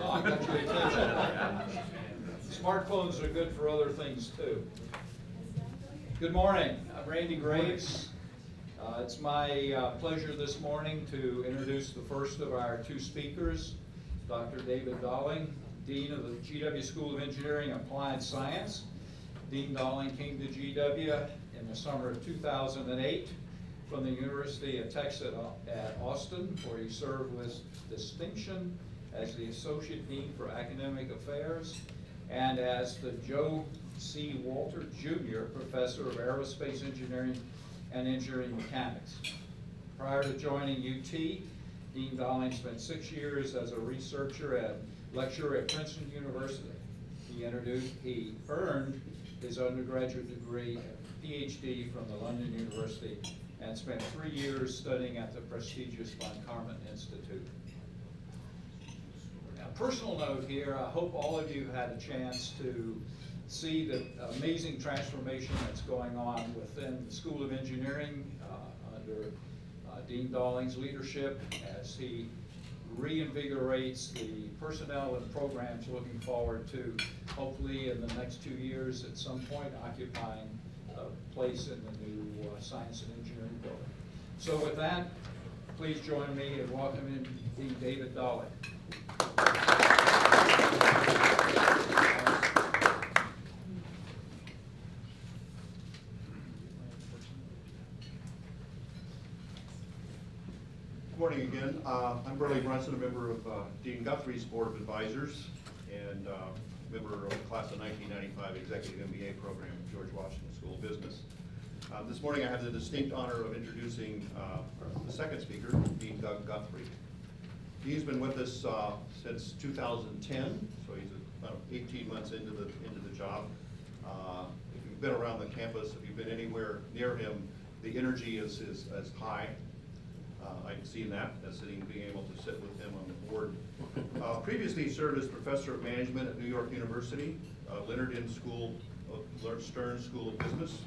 Oh, I got your attention. Smartphones are good for other things too. Good morning, I'm Randy Graves. It's my pleasure this morning to introduce the first of our two speakers, Dr. David Dalling, Dean of the GW School of Engineering and Applied Science. Dean Dalling came to GW in the summer of 2008 from the University of Texas at Austin, where he served with distinction as the Associate Dean for Academic Affairs and as the Joe C. Walter Jr. Professor of Aerospace Engineering and Engineering Mechanics. Prior to joining UT, Dean Dalling spent 6 years as a researcher and lecturer at Princeton University. He earned his undergraduate degree and PhD from the London University and spent 3 years studying at the prestigious Von Karman Institute. A personal note here, I hope all of you had a chance to see the amazing transformation that's going on within the School of Engineering under Dean Dalling's leadership as he reinvigorates the personnel and programs, looking forward to hopefully in the next 2 years at some point occupying a place in the new Science and Engineering building. So with that, please join me in welcoming Dean David Dalling. Good morning again. I'm Burley Brunson, a member of Dean Guthrie's Board of Advisors and member of the class of 1995 Executive MBA program at George Washington School of Business. This morning I have the distinct honor of introducing the second speaker, Dean Doug Guthrie. He's been with us since 2010, so he's about 18 months into the job. If you've been around the campus, if you've been anywhere near him, the energy is high. I've seen that, being able to sit with him on the board. Previously, he served as professor of management at New York University, Leonard Stern School of Business.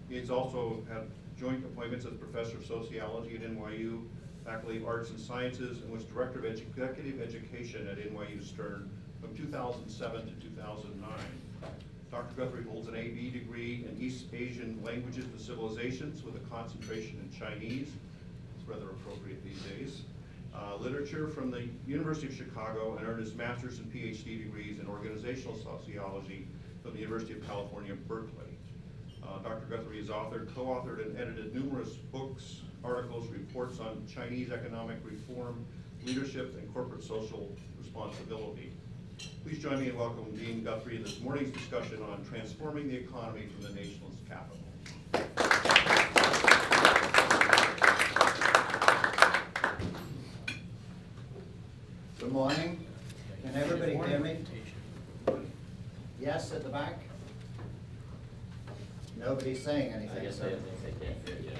He's also had joint appointments as professor of sociology at NYU, faculty of arts and sciences, and was director of executive education at NYU Stern from 2007 to 2009. Dr. Guthrie holds an AB degree in East Asian languages and civilizations with a concentration in Chinese. Rather appropriate these days. Literature from the University of Chicago, and earned his master's and PhD degrees in organizational sociology from the University of California, Berkeley. Dr. Guthrie has authored, co-authored, and edited numerous books, articles, reports on Chinese economic reform, leadership, and corporate social responsibility. Please join me in welcoming Dean Guthrie in this morning's discussion on transforming the economy from the nation's capital. Good morning. Can everybody hear me? Yes, at the back? Nobody's saying anything. I guess they can't hear you.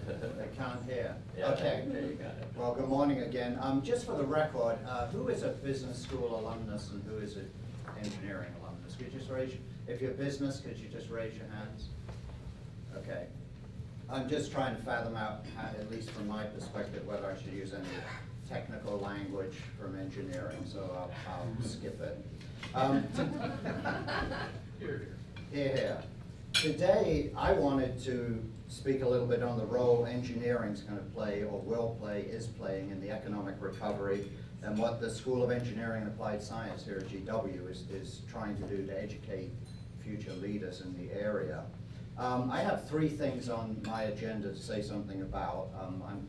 They can't hear. Yeah, Okay. there you got it. Well, good morning again. Just for the record, who is a business school alumnus and who is an engineering alumnus? Could you just raise, if you're business, could you just raise your hands? Okay. I'm just trying to fathom out, at least from my perspective, whether I should use any technical language from engineering, so I'll skip it. Here. Today, I wanted to speak a little bit on the role engineering's going to play, or will play, is playing in the economic recovery, and what the School of Engineering and Applied Science here at GW is trying to do to educate future leaders in the area. I have 3 things on my agenda to say something about.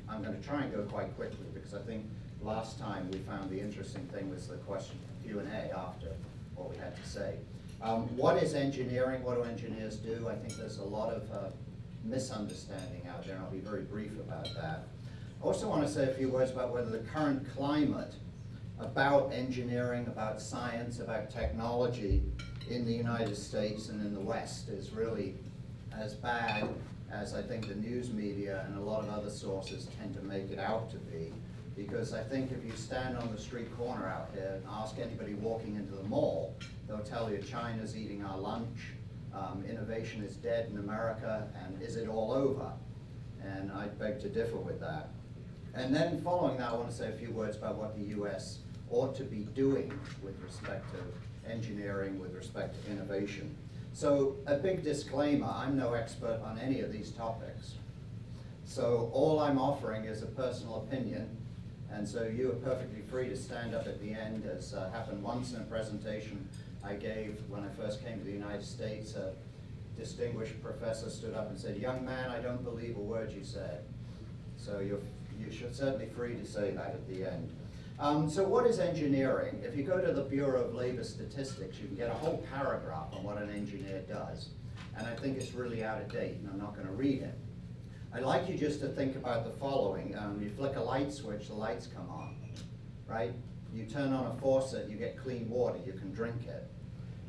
I'm going to try and go quite quickly because I think last time we found the interesting thing was the question Q&A after what we had to say. What is engineering? What do engineers do? I think there's a lot of misunderstanding out there, and I'll be very brief about that. I also want to say a few words about whether the current climate about engineering, about science, about technology in the United States and in the West is really as bad as I think the news media and a lot of other sources tend to make it out to be. Because I think if you stand on the street corner out here and ask anybody walking into the mall, they'll tell you China's eating our lunch, innovation is dead in America, and is it all over? And I beg to differ with that. And then following that, I want to say a few words about what the US ought to be doing with respect to engineering, with respect to innovation. So a big disclaimer, I'm no expert on any of these topics. So all I'm offering is a personal opinion, and so you are perfectly free to stand up at the end, as happened once in a presentation I gave when I first came to the United States. A distinguished professor stood up and said, "Young man, I don't believe a word you said." So you should certainly free to say that at the end. So what is engineering? If you go to the Bureau of Labor Statistics, you can get a whole paragraph on what an engineer does. And I think it's really out of date, and I'm not going to read it. I'd like you just to think about the following. You flick a light switch, the lights come on, right? You turn on a faucet, you get clean water, you can drink it.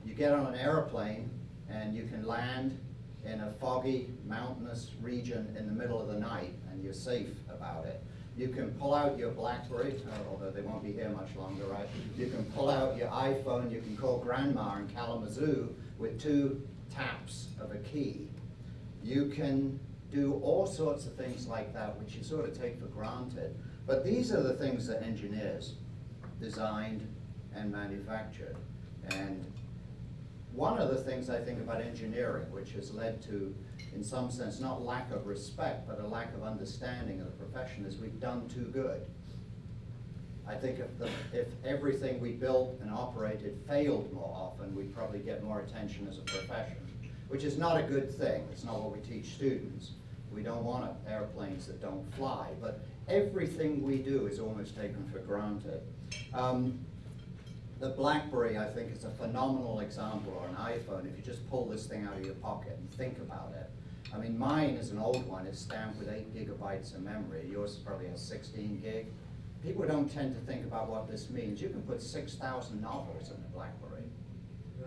You get on an airplane, and you can land in a foggy, mountainous region in the middle of the night, and you're safe about it. You can pull out your BlackBerry, although they won't be here much longer, right? You can pull out your iPhone, you can call grandma in Kalamazoo with 2 taps of a key. You can do all sorts of things like that, which you sort of take for granted. But these are the things that engineers designed and manufactured. And one of the things I think about engineering, which has led to, in some sense, not lack of respect, but a lack of understanding of the profession, is we've done too good. I think if everything we built and operated failed more often, we'd probably get more attention as a profession, which is not a good thing. It's not what we teach students. We don't want airplanes that don't fly, but everything we do is almost taken for granted. The BlackBerry, I think, is a phenomenal example, or an iPhone. If you just pull this thing out of your pocket and think about it. I mean, mine is an old one. It's stamped with 8 gigabytes of memory. Yours probably has 16 gig. People don't tend to think about what this means. You can put 6,000 novels in a BlackBerry.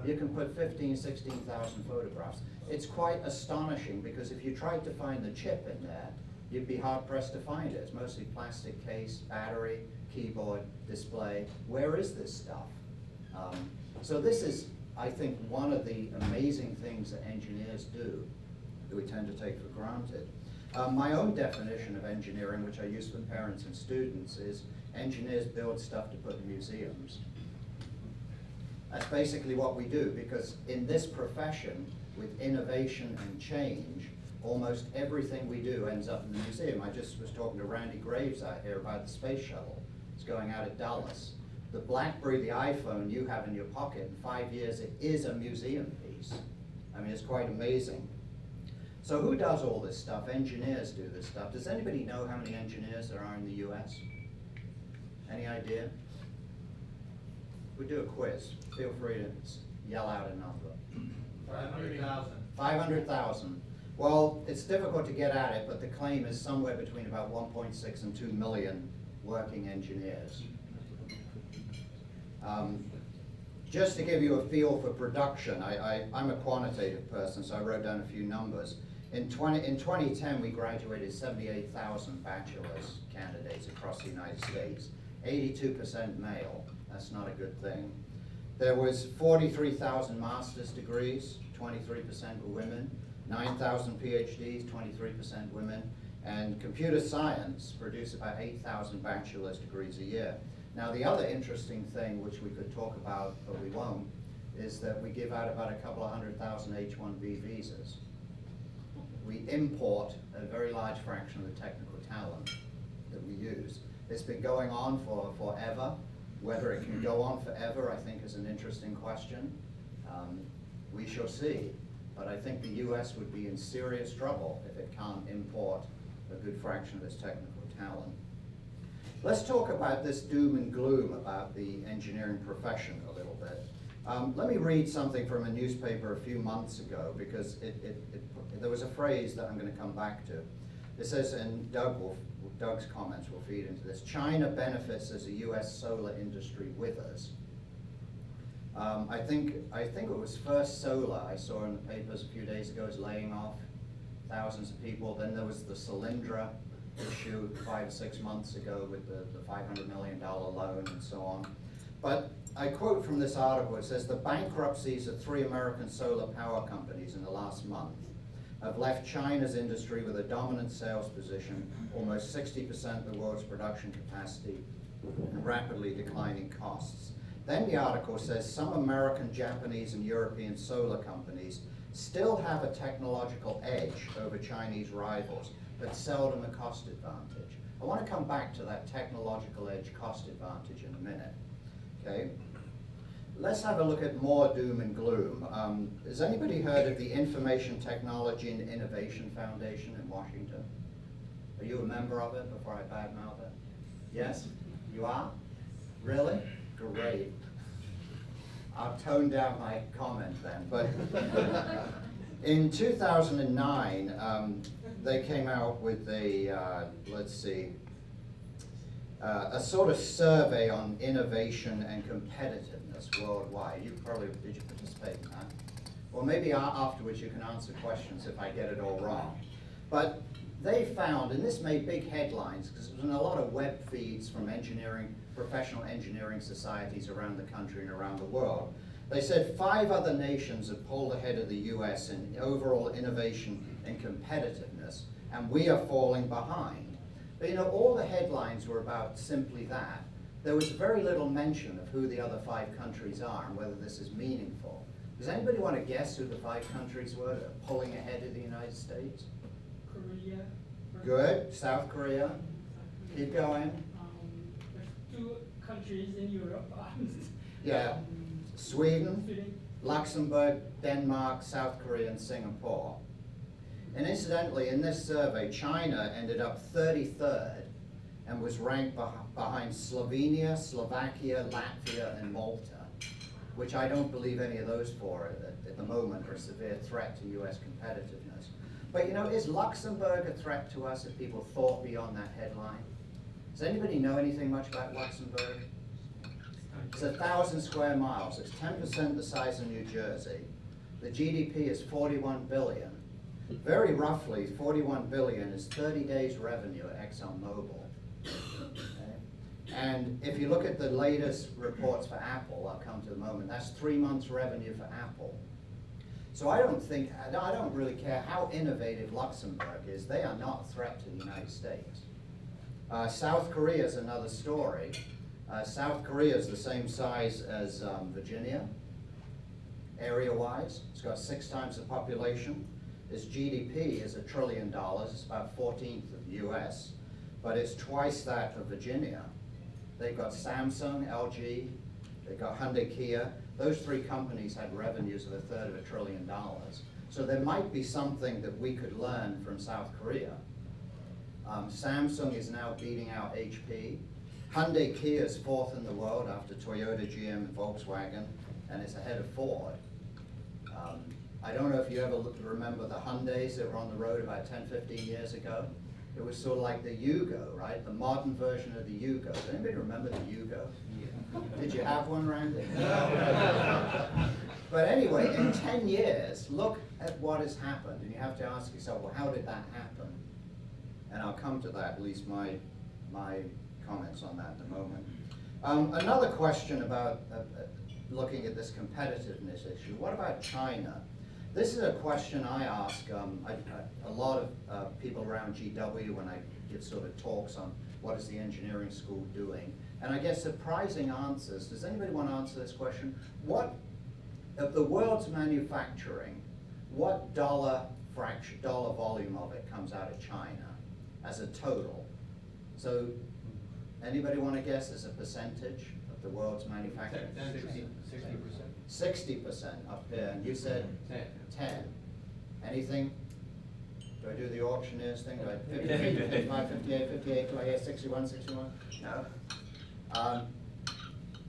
You can put 15, 16,000 photographs. It's quite astonishing, because if you tried to find the chip in there, you'd be hard pressed to find it. It's mostly plastic case, battery, keyboard, display. Where is this stuff? So this is, I think, one of the amazing things that engineers do that we tend to take for granted. My own definition of engineering, which I use for parents and students, is engineers build stuff to put in museums. That's basically what we do, because in this profession, with innovation and change, almost everything we do ends up in the museum. I just was talking to Randy Graves out here about the space shuttle. It's going out of Dallas. The BlackBerry, the iPhone you have in your pocket, in 5 years, it is a museum piece. I mean, it's quite amazing. So who does all this stuff? Engineers do this stuff. Does anybody know how many engineers there are in the US? Any idea? We do a quiz. Feel free to yell out a number. 500,000. 500,000. Well, it's difficult to get at it, but the claim is somewhere between about 1.6 and 2 million working engineers. Just to give you a feel for production, I'm a quantitative person, so I wrote down a few numbers. In 2010, we graduated 78,000 bachelor's candidates across the United States, 82% male. That's not a good thing. There was 43,000 master's degrees, 23% were women, 9,000 PhDs, 23% women, and computer science produced about 8,000 bachelor's degrees a year. Now, the other interesting thing, which we could talk about, but we won't, is that we give out about a couple of 100,000 H-1B visas. We import a very large fraction of the technical talent that we use. It's been going on for forever. Whether it can go on forever, I think, is an interesting question. We shall see. But I think the US would be in serious trouble if it can't import a good fraction of its technical talent. Let's talk about this doom and gloom about the engineering profession a little bit. Let me read something from a newspaper a few months ago, because there was a phrase that I'm going to come back to. It says, and Doug's comments will feed into this, China benefits as a US solar industry withers. I think it was First Solar I saw in the papers a few days ago is laying off thousands of people. Then there was the Solyndra issue 5 or 6 months ago with the $500 million loan and so on. But I quote from this article, it says, the bankruptcies of 3 American solar power companies in the last month have left China's industry with a dominant sales position, almost 60% of the world's production capacity, and rapidly declining costs. Then the article says some American, Japanese, and European solar companies still have a technological edge over Chinese rivals, but seldom a cost advantage. I want to come back to that technological edge cost advantage in a minute, okay? Let's have a look at more doom and gloom. Has anybody heard of the Information Technology and Innovation Foundation in Washington? Are you a member of it before I badmouth it? Yes? You are? Really? Great. I'll tone down my comment then, but in 2009, they came out with a, let's see, a sort of survey on innovation and competitiveness worldwide. You probably, did you participate in that? Or maybe afterwards you can answer questions if I get it all wrong. But they found, and this made big headlines because there was in a lot of web feeds from engineering, professional engineering societies around the country and around the world. They said 5 other nations have pulled ahead of the US in overall innovation and competitiveness, and we are falling behind. But you know, all the headlines were about simply that. There was very little mention of who the other 5 countries are and whether this is meaningful. Does anybody want to guess who the 5 countries were that are pulling ahead of the United States? Korea. Good. South Korea. Keep going. There's 2 countries in Europe. Yeah. Sweden, Sweden. Luxembourg, Denmark, South Korea, and Singapore. And incidentally, in this survey, China ended up 33rd and was ranked behind Slovenia, Slovakia, Latvia, and Malta, which I don't believe any of those 4 at the moment are a severe threat to US competitiveness. But you know, is Luxembourg a threat to us if people thought beyond that headline? Does anybody know anything much about Luxembourg? It's 1,000 square miles. It's 10% the size of New Jersey. The GDP is 41 billion. Very roughly, 41 billion is 30 days revenue at ExxonMobil. Okay? And if you look at the latest reports for Apple, I'll come to the moment, that's 3 months revenue for Apple. So I don't really care how innovative Luxembourg is. They are not a threat to the United States. South Korea is another story. South Korea is the same size as Virginia, area-wise. It's got 6 times the population. Its GDP is $1 trillion. It's about 14th of the US, but it's twice that of Virginia. They've got Samsung, LG, they've got Hyundai, Kia. Those 3 companies had revenues of $1/3 of $1 trillion. So there might be something that we could learn from South Korea. Samsung is now beating out HP. Hyundai, Kia is 4th in the world after Toyota, GM, and Volkswagen, and it's ahead of Ford. I don't know if you ever remember the Hyundais that were on the road about 10, 15 years ago. It was sort of like the Yugo, right? The modern version of the Yugo. Does anybody remember the Yugo? Did you have one, Randy? But anyway, in 10 years, look at what has happened, and you have to ask yourself, well, how did that happen? And I'll come to that, at least my comments on that in a moment. Another question about looking at this competitiveness issue. What about China? This is a question I ask a lot of people around GW when I give sort of talks on what is the engineering school doing. And I get surprising answers. Does anybody want to answer this question? What, of the world's manufacturing, what dollar volume of it comes out of China as a total? So anybody want to guess as a percentage of the world's manufacturing? 60%. 60% up here, and you said 10. Anything? Do I do the auctioneer's thing? Do I 53, 55, 58, 58, do I hear 61, 61? No.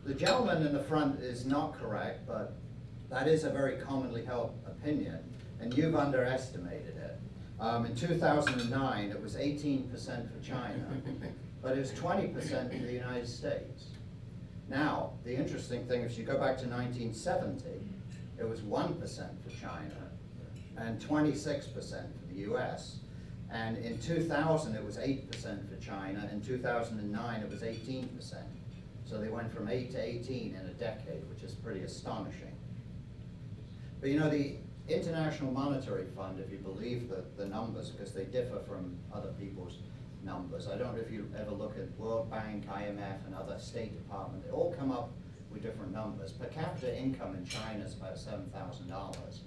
The gentleman in the front is not correct, but that is a very commonly held opinion, and you've underestimated it. In 2009, it was 18% for China, but it was 20% for the United States. Now, the interesting thing is you go back to 1970, it was 1% for China and 26% for the US. And in 2000, it was 8% for China. In 2009, it was 18%. So they went from 8 to 18 in a decade, which is pretty astonishing. But you know, International Monetary Fund, if you believe the numbers, because they differ from other people's numbers. I don't know if you ever look at World Bank, IMF, and other State Department, they all come up with different numbers. Per capita income in China is about $7,000.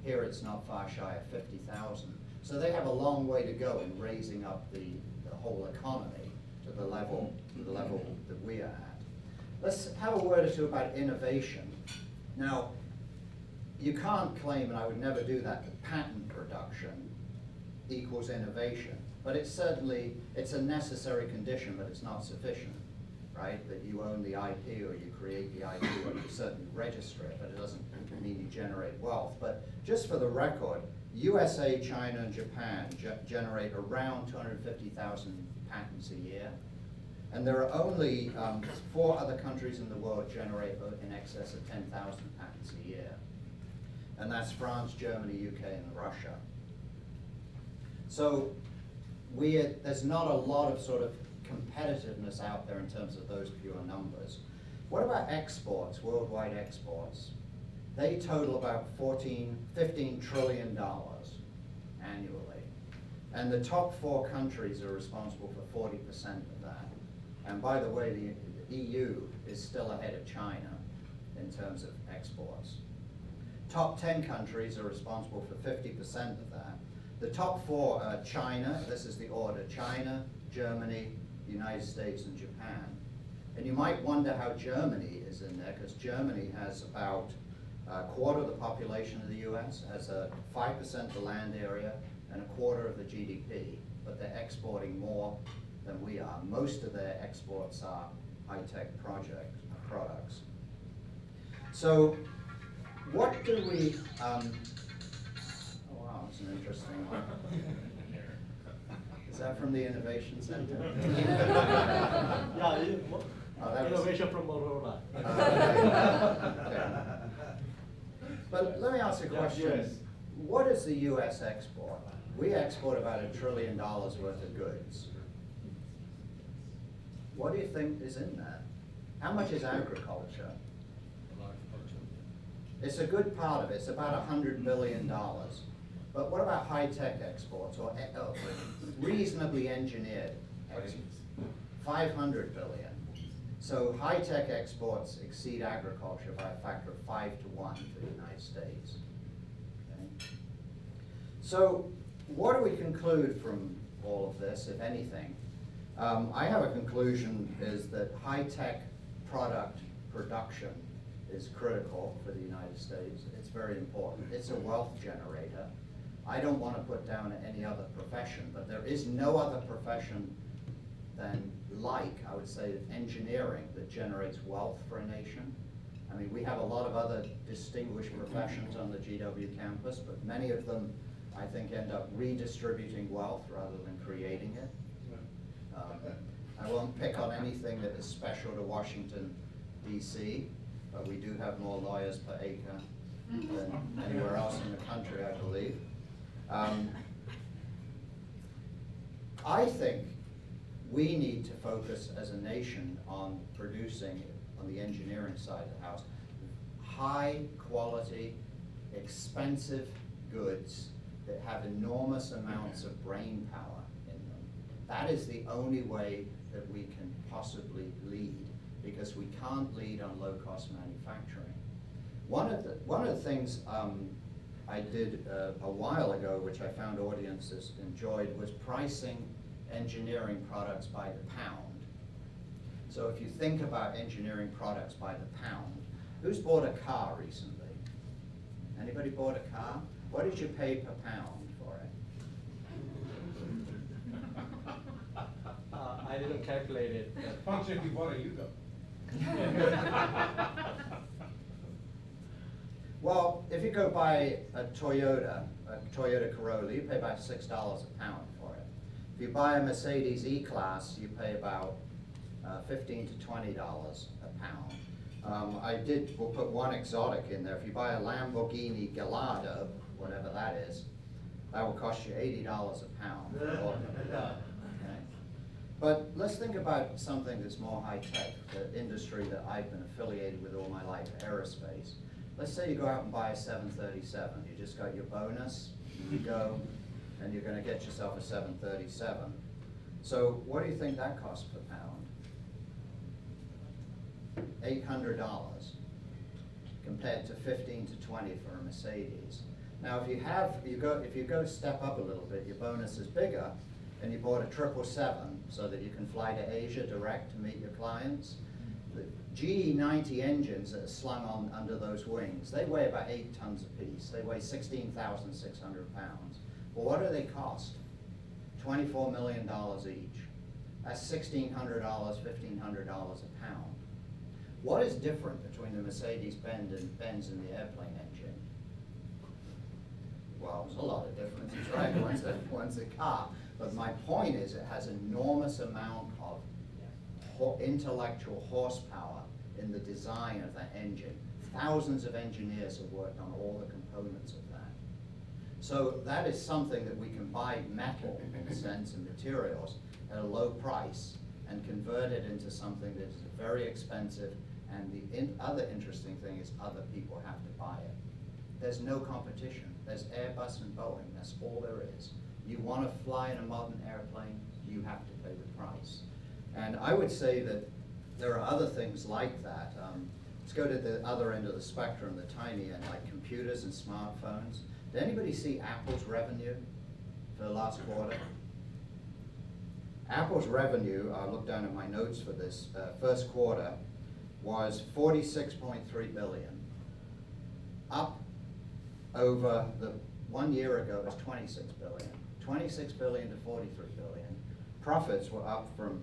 Here it's not far shy of 50,000. So they have a long way to go in raising up the whole economy to the level that we are at. Let's have a word or two about innovation. Now, you can't claim, and I would never do that, that patent production equals innovation. But it's certainly, it's a necessary condition, but it's not sufficient, right? That you own the IP or you create the IP or you certainly register it, but it doesn't mean you generate wealth. But just for the record, USA, China, and Japan generate around 250,000 patents a year. And there are only 4 other countries in the world generate in excess of 10,000 patents a year. And that's France, Germany, UK, and Russia. So there's not a lot of sort of competitiveness out there in terms of those pure numbers. What about exports, worldwide exports? They total about $15 trillion annually. And the top 4 countries are responsible for 40% of that. And by the way, the EU is still ahead of China in terms of exports. Top 10 countries are responsible for 50% of that. The top 4 are China, this is the order, China, Germany, United States, and Japan. And you might wonder how Germany is in there, because Germany has about a quarter of the population of the US, has 5% of the land area, and a quarter of the GDP, but they're exporting more than we are. Most of their exports are high-tech products. So what do we, oh wow, that's an interesting one. Is that from the Innovation Center? Yeah, Oh, that was- innovation from Motorola. Okay. But let me ask a question. Yes. What is the US export? We export about $1 trillion worth of goods. What do you think is in that? How much is agriculture? It's a good part of it. It's about $100 billion. But what about high-tech exports or reasonably engineered exports? 500 billion. So high-tech exports exceed agriculture by a factor of 5 to 1 for the United States. Okay. So what do we conclude from all of this, if anything? I have a conclusion is that high-tech product production is critical for the United States. It's very important. It's a wealth generator. I don't want to put down any other profession, but there is no other profession than, I would say, engineering that generates wealth for a nation. I mean, we have a lot of other distinguished professions on the GW campus, but many of them, I think, end up redistributing wealth rather than creating it. I won't pick on anything that is special to Washington, D.C., but we do have more lawyers per acre than anywhere else in the country, I believe. I think we need to focus as a nation on producing, on the engineering side of the house, high quality, expensive goods that have enormous amounts of brain power in them. That is the only way that we can possibly lead, because we can't lead on low-cost manufacturing. One of the things I did a while ago, which I found audiences enjoyed, was pricing engineering products by the pound. So if you think about engineering products by the pound, who's bought a car recently? Anybody bought a car? What did you pay per pound for it? I didn't calculate it. Function if you bought a Yugo. Well, if you go buy a Toyota Corolla, you pay about $6 a pound for it. If you buy a Mercedes E-Class, you pay about $15 to $20 a pound. We'll put one exotic in there. If you buy a Lamborghini Gallardo, whatever that is, that will cost you $80 a pound. Okay. But let's think about something that's more high-tech, the industry that I've been affiliated with all my life, aerospace. Let's say you go out and buy a 737. You just got your bonus, you go, and you're gonna get yourself a 737. So what do you think that costs per pound? $800 compared to 15 to 20 for a Mercedes. Now, if you go step up a little bit, your bonus is bigger, and you bought a 777 so that you can fly to Asia direct to meet your clients. The GE90 engines that are slung on under those wings, they weigh about 8 tons apiece. They weigh 16,600 pounds. Well, what do they cost? $24 million each. That's $1,600, $1,500 a pound. What is different between the Mercedes-Benz and the airplane engine? Well, there's a lot of differences, right? One's a car. But my point is, it has enormous amount of intellectual horsepower in the design of that engine. Thousands of engineers have worked on all the components of that. So that is something that we can buy metal, in a sense, and materials at a low price and convert it into something that is very expensive. And the other interesting thing is other people have to buy it. There's no competition. There's Airbus and Boeing. That's all there is. You want to fly in a modern airplane, you have to pay the price. And I would say that there are other things like that. Let's go to the other end of the spectrum, the tiny end, like computers and smartphones. Did anybody see Apple's revenue for the last quarter? Apple's revenue, I looked down at my notes for this, first quarter was $46.3 billion. Up over the 1 year ago, it was $26 billion. $26 billion to $43 billion. Profits were up from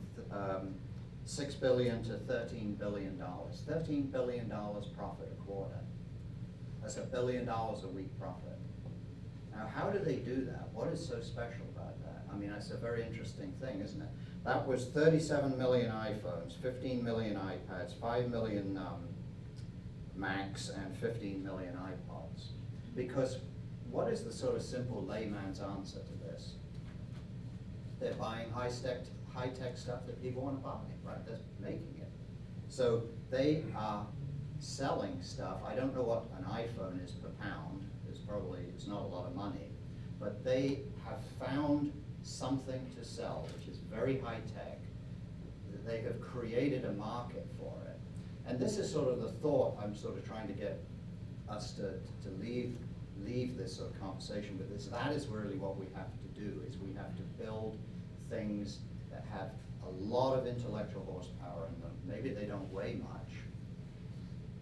$6 billion to $13 billion. $13 billion profit a quarter. That's $1 billion a week profit. Now, how do they do that? What is so special about that? I mean, that's a very interesting thing, isn't it? That was 37 million iPhones, 15 million iPads, 5 million Macs, and 15 million iPods. Because what is the sort of simple layman's answer to this? They're buying high-tech stuff that people want to buy, right? They're making it. So they are selling stuff. I don't know what an iPhone is per pound. It's not a lot of money. But they have found something to sell, which is very high-tech. They have created a market for it. And this is sort of the thought I'm sort of trying to get us to leave this sort of conversation with this. That is really what we have to do, is we have to build things that have a lot of intellectual horsepower in them. Maybe they don't weigh much,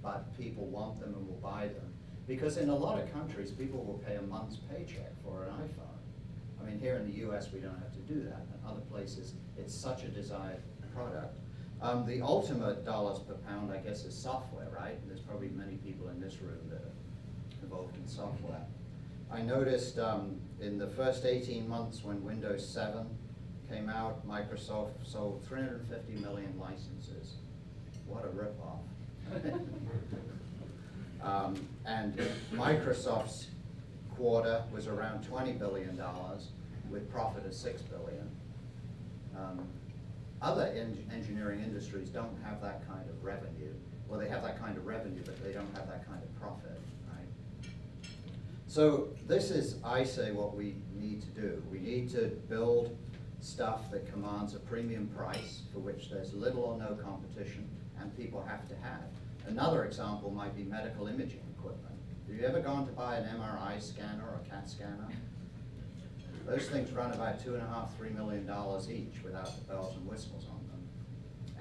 but people want them and will buy them. Because in a lot of countries, people will pay a month's paycheck for an iPhone. I mean, here in the US, we don't have to do that. In other places, it's such a desired product. The ultimate dollars per pound, I guess, is software, right? And there's probably many people in this room that are involved in software. I noticed in the first 18 months when Windows 7 came out, Microsoft sold 350 million licenses. What a ripoff. And Microsoft's quarter was around $20 billion with profit of $6 billion. Other engineering industries don't have that kind of revenue. Well, they have that kind of revenue, but they don't have that kind of profit, right? So this is, I say, what we need to do. We need to build stuff that commands a premium price for which there's little or no competition and people have to have. Another example might be medical imaging equipment. Have you ever gone to buy an MRI scanner or a CAT scanner? Those things run about $2.5–3 million each without the bells and whistles on them.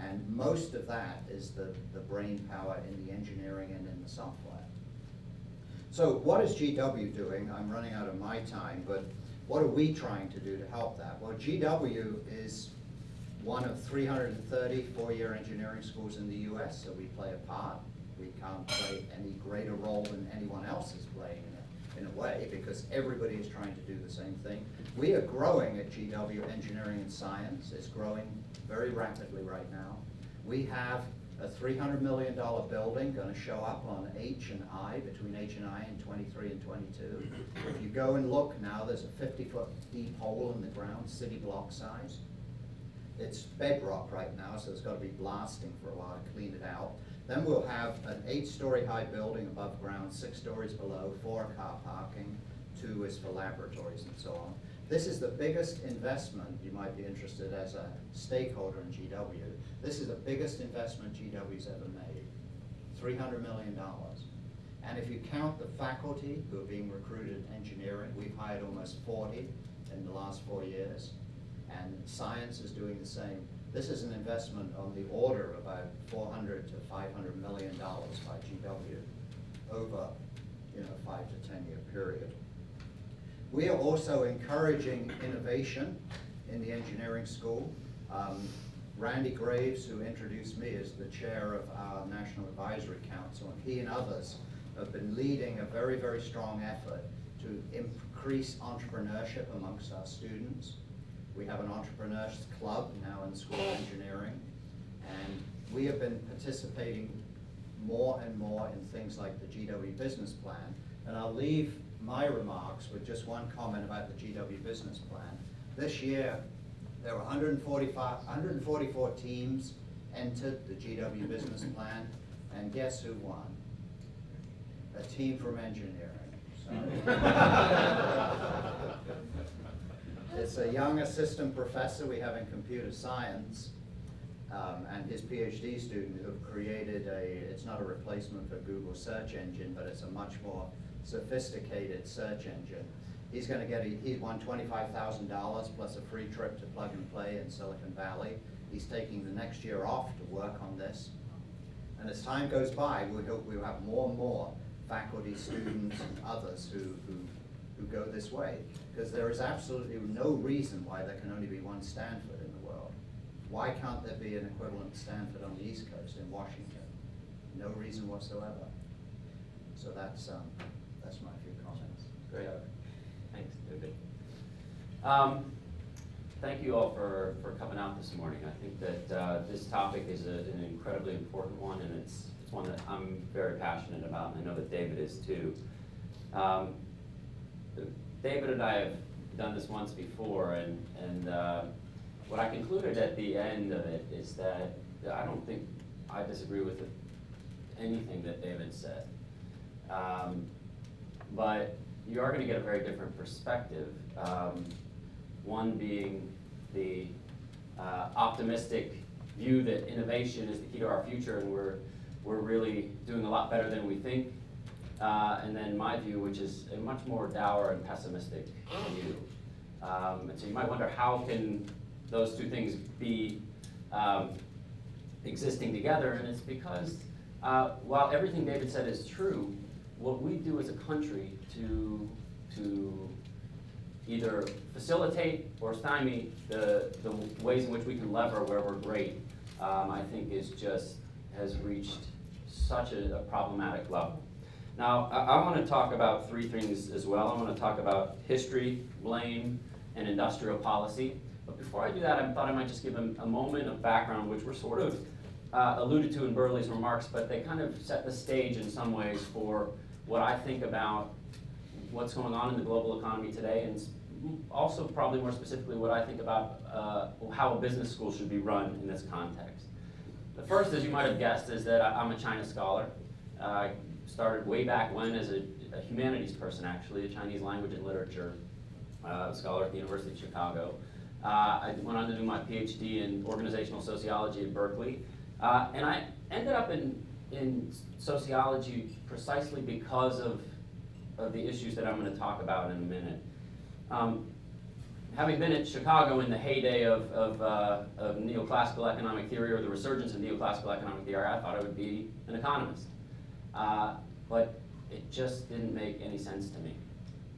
And most of that is the brain power in the engineering and in the software. So what is GW doing? I'm running out of my time, but what are we trying to do to help that? Well, GW is one of 330 four-year engineering schools in the US, so we play a part. We can't play any greater role than anyone else is playing in a way, because everybody is trying to do the same thing. We are growing at GW Engineering and Science. It's growing very rapidly right now. We have a $300 million building going to show up on H and I, between H and I in 23 and 22. If you go and look now, there's a 50-foot deep hole in the ground, city block size. It's bedrock right now, so it's got to be blasting for a while to clean it out. Then we'll have an 8-story high building above ground, 6 stories below, 4 car parking, 2 is for laboratories and so on. This is the biggest investment, you might be interested as a stakeholder in GW. This is the biggest investment GW's ever made, $300 million. And if you count the faculty who are being recruited in engineering, we've hired almost 40 in the last 4 years, and science is doing the same. This is an investment on the order of about $400 to $500 million by GW over, 5 to 10 year period. We are also encouraging innovation in the engineering school. Randy Graves, who introduced me, is the chair of our National Advisory Council, and he and others have been leading a very, very strong effort to increase entrepreneurship amongst our students. We have an entrepreneurs club now in the School of Engineering, and we have been participating more and more in things like the GW business plan. And I'll leave my remarks with just one comment about the GW business plan. This year, there were 144 teams entered the GW business plan, and guess who won? A team from engineering. Sorry. It's a young assistant professor we have in computer science, and his PhD student who have created it's not a replacement for Google search engine, but it's a much more sophisticated search engine. He's going to get, he won $25,000 plus a free trip to Plug and Play in Silicon Valley. He's taking the next year off to work on this. And as time goes by, we hope we'll have more and more faculty, students, and others who go this way. Because there is absolutely no reason why there can only be one Stanford in the world. Why can't there be an equivalent Stanford on the East Coast in Washington? No reason whatsoever. So that's my few comments. Great. Thanks, David. Thank you all for coming out this morning. I think that this topic is an incredibly important one, and it's one that I'm very passionate about, and I know that David is too. David and I have done this once before, and what I concluded at the end of it is that I don't think I disagree with anything that David said. But you are going to get a very different perspective. One being the optimistic view that innovation is the key to our future, and we're really doing a lot better than we think. And then my view, which is a much more dour and pessimistic view. And so you might wonder, how can those two things be existing together? And it's because while everything David said is true, what we do as a country to either facilitate or stymie the ways in which we can lever where we're great, I think has reached such a problematic level. Now, I want to talk about three things as well. I want to talk about history, blame, and industrial policy. But before I do that, I thought I might just give a moment of background, which were sort of alluded to in Burley's remarks, but they kind of set the stage in some ways for what I think about what's going on in the global economy today, and also probably more specifically what I think about how a business school should be run in this context. The first, as you might have guessed, is that I'm a China scholar. I started way back when as a humanities person, actually, a Chinese language and literature scholar at the University of Chicago. I went on to do my PhD in organizational sociology at Berkeley, and I ended up in sociology precisely because of the issues that I'm going to talk about in a minute. Having been at Chicago in the heyday of neoclassical economic theory, or the resurgence of neoclassical economic theory, I thought I would be an economist. But it just didn't make any sense to me.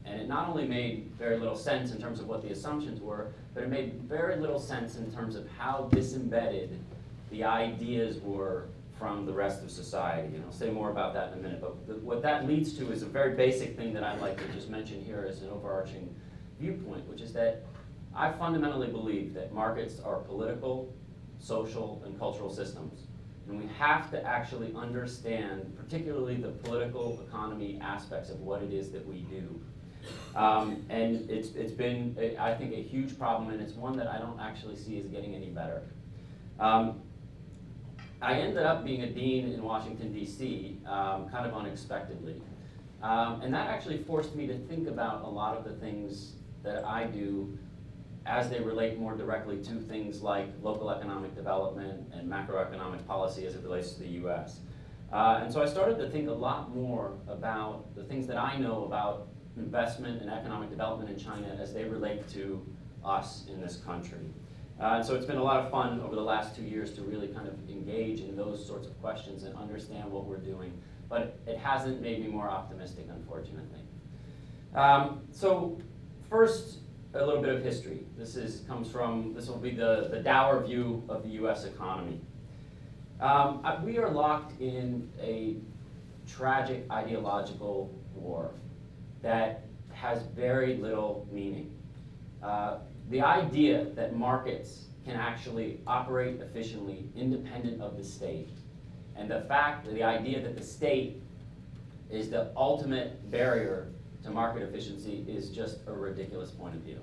And it not only made very little sense in terms of what the assumptions were, but it made very little sense in terms of how disembedded the ideas were from the rest of society. And I'll say more about that in a minute. But what that leads to is a very basic thing that I'd like to just mention here as an overarching viewpoint, which is that I fundamentally believe that markets are political, social, and cultural systems. And we have to actually understand, particularly the political economy aspects of what it is that we do. And it's been, I think, a huge problem, and it's one that I don't actually see as getting any better. I ended up being a dean in Washington, D.C., kind of unexpectedly. And that actually forced me to think about a lot of the things that I do as they relate more directly to things like local economic development and macroeconomic policy as it relates to the U.S. And so I started to think a lot more about the things that I know about investment and economic development in China as they relate to us in this country. And so it's been a lot of fun over the last 2 years to really kind of engage in those sorts of questions and understand what we're doing. But it hasn't made me more optimistic, unfortunately. So first, a little bit of history. This will be the dour view of the U.S. economy. We are locked in a tragic ideological war that has very little meaning. The idea that markets can actually operate efficiently independent of the state, and the idea that the state is the ultimate barrier to market efficiency is just a ridiculous point of view.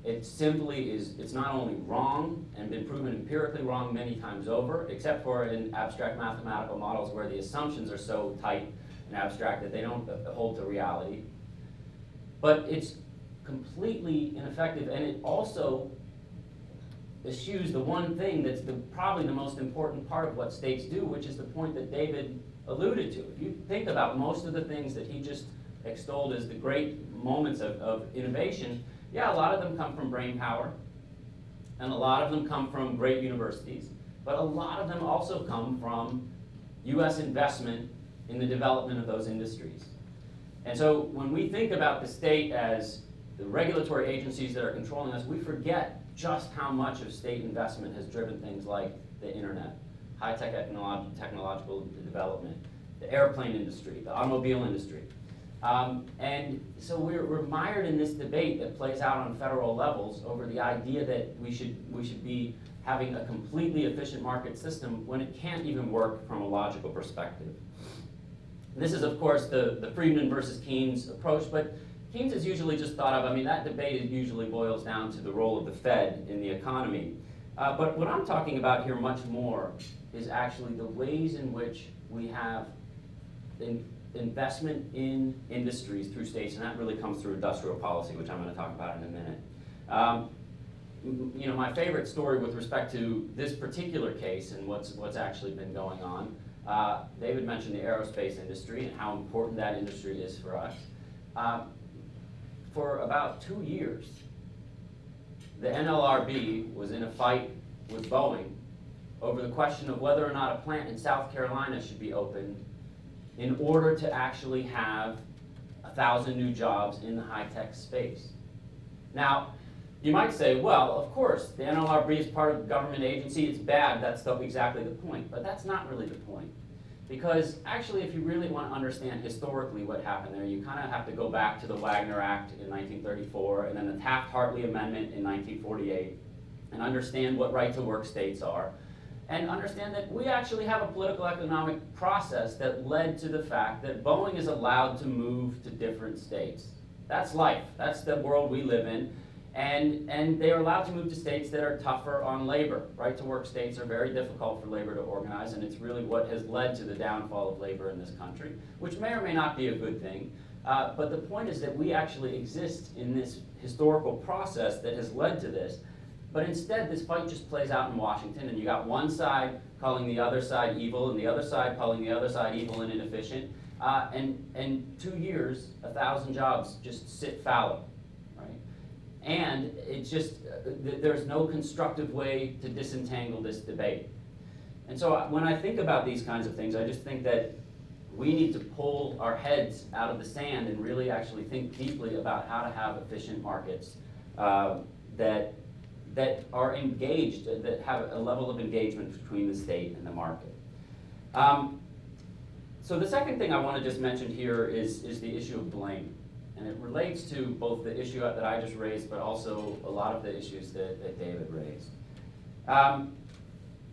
It simply is, it's not only wrong and been proven empirically wrong many times over, except for in abstract mathematical models where the assumptions are so tight and abstract that they don't hold to reality. But it's completely ineffective, and it also eschews the one thing that's probably the most important part of what states do, which is the point that David alluded to. If you think about most of the things that he just extolled as the great moments of innovation, yeah, a lot of them come from brain power, and a lot of them come from great universities, but a lot of them also come from U.S. investment in the development of those industries. And so when we think about the state as the regulatory agencies that are controlling us, we forget just how much of state investment has driven things like the internet, high-tech technological development, the airplane industry, the automobile industry. And so we're mired in this debate that plays out on federal levels over the idea that we should be having a completely efficient market system when it can't even work from a logical perspective. This is, of course, the Friedman versus Keynes approach, but Keynes is usually just thought of, that debate usually boils down to the role of the Fed in the economy. But what I'm talking about here much more is actually the ways in which we have investment in industries through states, and that really comes through industrial policy, which I'm going to talk about in a minute. My favorite story with respect to this particular case and what's actually been going on, David mentioned the aerospace industry and how important that industry is for us. For about 2 years, the NLRB was in a fight with Boeing over the question of whether or not a plant in South Carolina should be opened in order to actually have 1,000 new jobs in the high-tech space. Now, you might say, well, of course, the NLRB is part of a government agency, it's bad, that's exactly the point, but that's not really the point. Because actually, if you really want to understand historically what happened there, you kind of have to go back to the Wagner Act in 1934, and then the Taft-Hartley Amendment in 1948, and understand what right-to-work states are, and understand that we actually have a political economic process that led to the fact that Boeing is allowed to move to different states. That's life. That's the world we live in. And they are allowed to move to states that are tougher on labor. Right-to-work states are very difficult for labor to organize, and it's really what has led to the downfall of labor in this country, which may or may not be a good thing. But the point is that we actually exist in this historical process that has led to this. But instead, this fight just plays out in Washington, and you got one side calling the other side evil, and the other side calling the other side evil and inefficient. And 2 years, 1,000 jobs just sit fallow. And it's just, there's no constructive way to disentangle this debate. And so when I think about these kinds of things, I just think that we need to pull our heads out of the sand and really actually think deeply about how to have efficient markets that are engaged, that have a level of engagement between the state and the market. So the second thing I want to just mention here is the issue of blame. And it relates to both the issue that I just raised, but also a lot of the issues that David raised.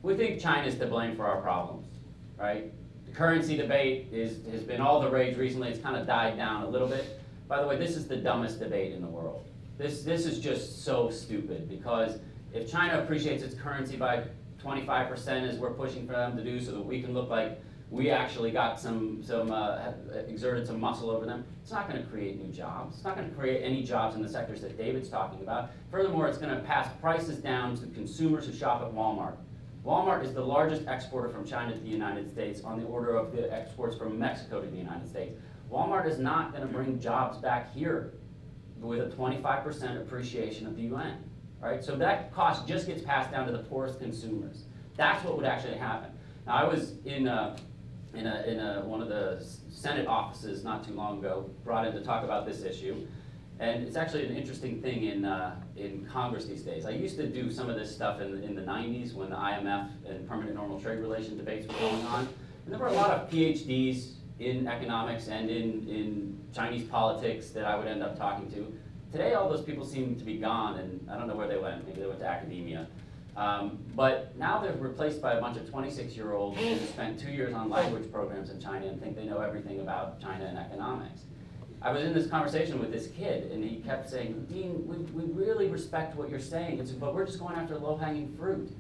We think China's to blame for our problems, right? The currency debate has been all the rage recently. It's kind of died down a little bit. by the way, this is the dumbest debate in the world. This is just so stupid, because if China appreciates its currency by 25% as we're pushing for them to do, so that we can look like we actually got exerted some muscle over them, it's not gonna create new jobs. It's not gonna create any jobs in the sectors that David's talking about. Furthermore, it's gonna pass prices down to consumers who shop at Walmart. Walmart is the largest exporter from China to the United States, on the order of the exports from Mexico to the United States. Walmart is not gonna bring jobs back here with a 25% appreciation of the yuan, right? So that cost just gets passed down to the poorest consumers. That's what would actually happen. Now, I was in one of the Senate offices not too long ago, brought in to talk about this issue. And it's actually an interesting thing in Congress these days. I used to do some of this stuff in the 90s when the IMF and permanent normal trade relation debates were going on. And there were a lot of PhDs in economics and in Chinese politics that I would end up talking to. Today, all those people seem to be gone, and I don't know where they went. Maybe they went to academia. But now they're replaced by a bunch of 26-year-olds who spent 2 years on language programs in China and think they know everything about China and economics. I was in this conversation with this kid, and he kept saying, Dean, we really respect what you're saying, but we're just going after low-hanging fruit.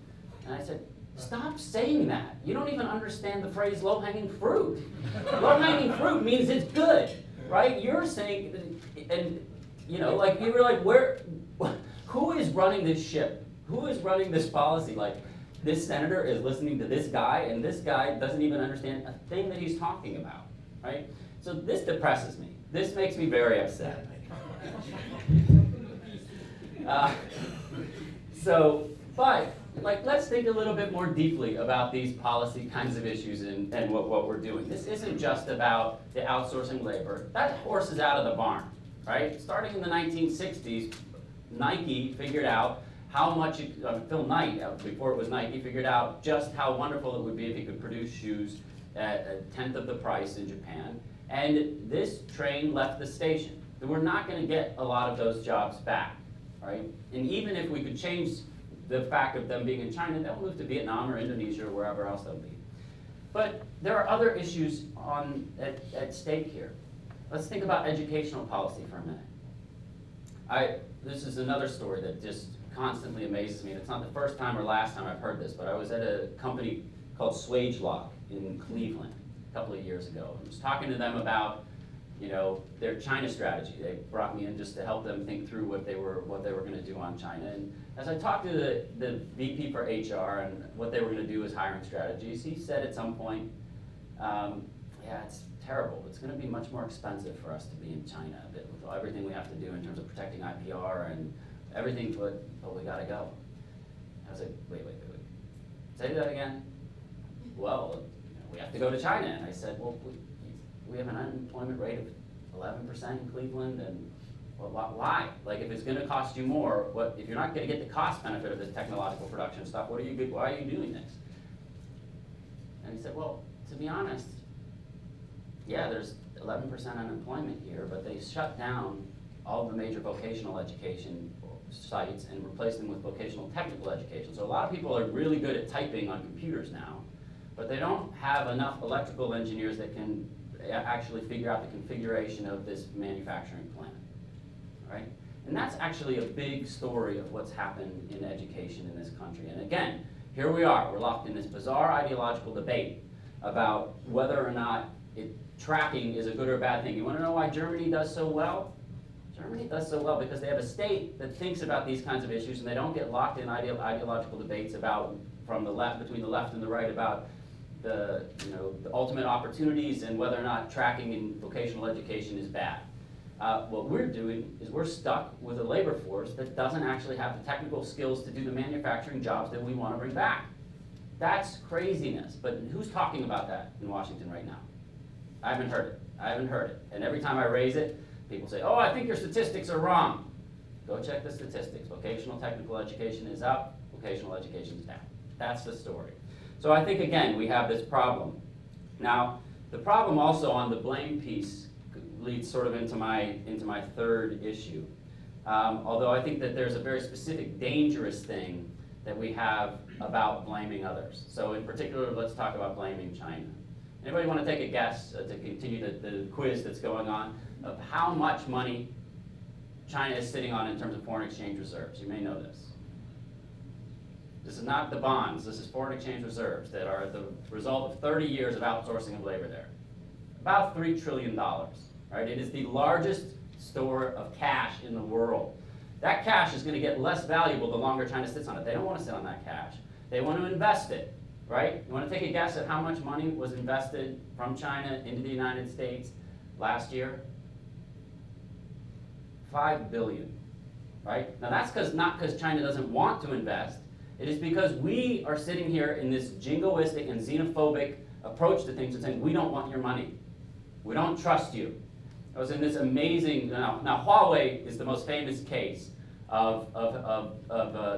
And I said, stop saying that. You don't even understand the phrase low-hanging fruit. Low-hanging fruit means it's good, right? You're saying, and you know, like you were like, who is running this ship? Who is running this policy? Like, this senator is listening to this guy, and this guy doesn't even understand a thing that he's talking about, right? So this depresses me. This makes me very upset. But let's think a little bit more deeply about these policy kinds of issues and what we're doing. This isn't just about the outsourcing labor. That horse is out of the barn, right? Starting in the 1960s, Nike figured out how much, Phil Knight, before it was Nike, figured out just how wonderful it would be if he could produce shoes at a tenth of the price in Japan. And this train left the station. We're not going to get a lot of those jobs back, right? And even if we could change the fact of them being in China, they'll move to Vietnam or Indonesia or wherever else they'll be. But there are other issues at stake here. Let's think about educational policy for a minute. This is another story that just constantly amazes me. And it's not the first time or last time I've heard this, but I was at a company called SwageLock in Cleveland a couple of years ago. I was talking to them about, you know, their China strategy. They brought me in just to help them think through what they were going to do on China. And as I talked to the VP for HR and what they were going to do as hiring strategies, he said at some point, yeah, it's terrible. It's going to be much more expensive for us to be in China with everything we have to do in terms of protecting IPR and everything, but we got to go. I was like, wait. Say that again? Well, we have to go to China. And I said, well, we have an unemployment rate of 11% in Cleveland, and well, why? Like, if it's going to cost you more, if you're not going to get the cost benefit of this technological production stuff, why are you doing this? And he said, well, to be honest, yeah, there's 11% unemployment here, but they shut down all the major vocational education sites and replaced them with vocational technical education. So a lot of people are really good at typing on computers now, but they don't have enough electrical engineers that can actually figure out the configuration of this manufacturing plant, right? And that's actually a big story of what's happened in education in this country. And again, here we are, we're locked in this bizarre ideological debate about whether or not tracking is a good or bad thing. You want to know why Germany does so well? Germany does so well because they have a state that thinks about these kinds of issues, and they don't get locked in ideological debates about between the left and the right about the ultimate opportunities and whether or not tracking in vocational education is bad. What we're doing is we're stuck with a labor force that doesn't actually have the technical skills to do the manufacturing jobs that we want to bring back. That's craziness. But who's talking about that in Washington right now? I haven't heard it. And every time I raise it, people say, oh, I think your statistics are wrong. Go check the statistics. Vocational technical education is up, vocational education is down. That's the story. So I think, again, we have this problem. Now, the problem also on the blame piece leads sort of into my third issue. Although I think that there's a very specific dangerous thing that we have about blaming others. So in particular, let's talk about blaming China. Anybody want to take a guess to continue the quiz that's going on? of how much money China is sitting on in terms of foreign exchange reserves. You may know this. This is not the bonds, this is foreign exchange reserves that are the result of 30 years of outsourcing of labor there. About $3 trillion, right? It is the largest store of cash in the world. That cash is going to get less valuable the longer China sits on it. They don't want to sit on that cash. They want to invest it, right? You want to take a guess at how much money was invested from China into the United States last year? $5 billion, right? Now that's not because China doesn't want to invest. It is because we are sitting here in this jingoistic and xenophobic approach to things and saying, we don't want your money. We don't trust you. I was in this amazing, now Huawei is the most famous case of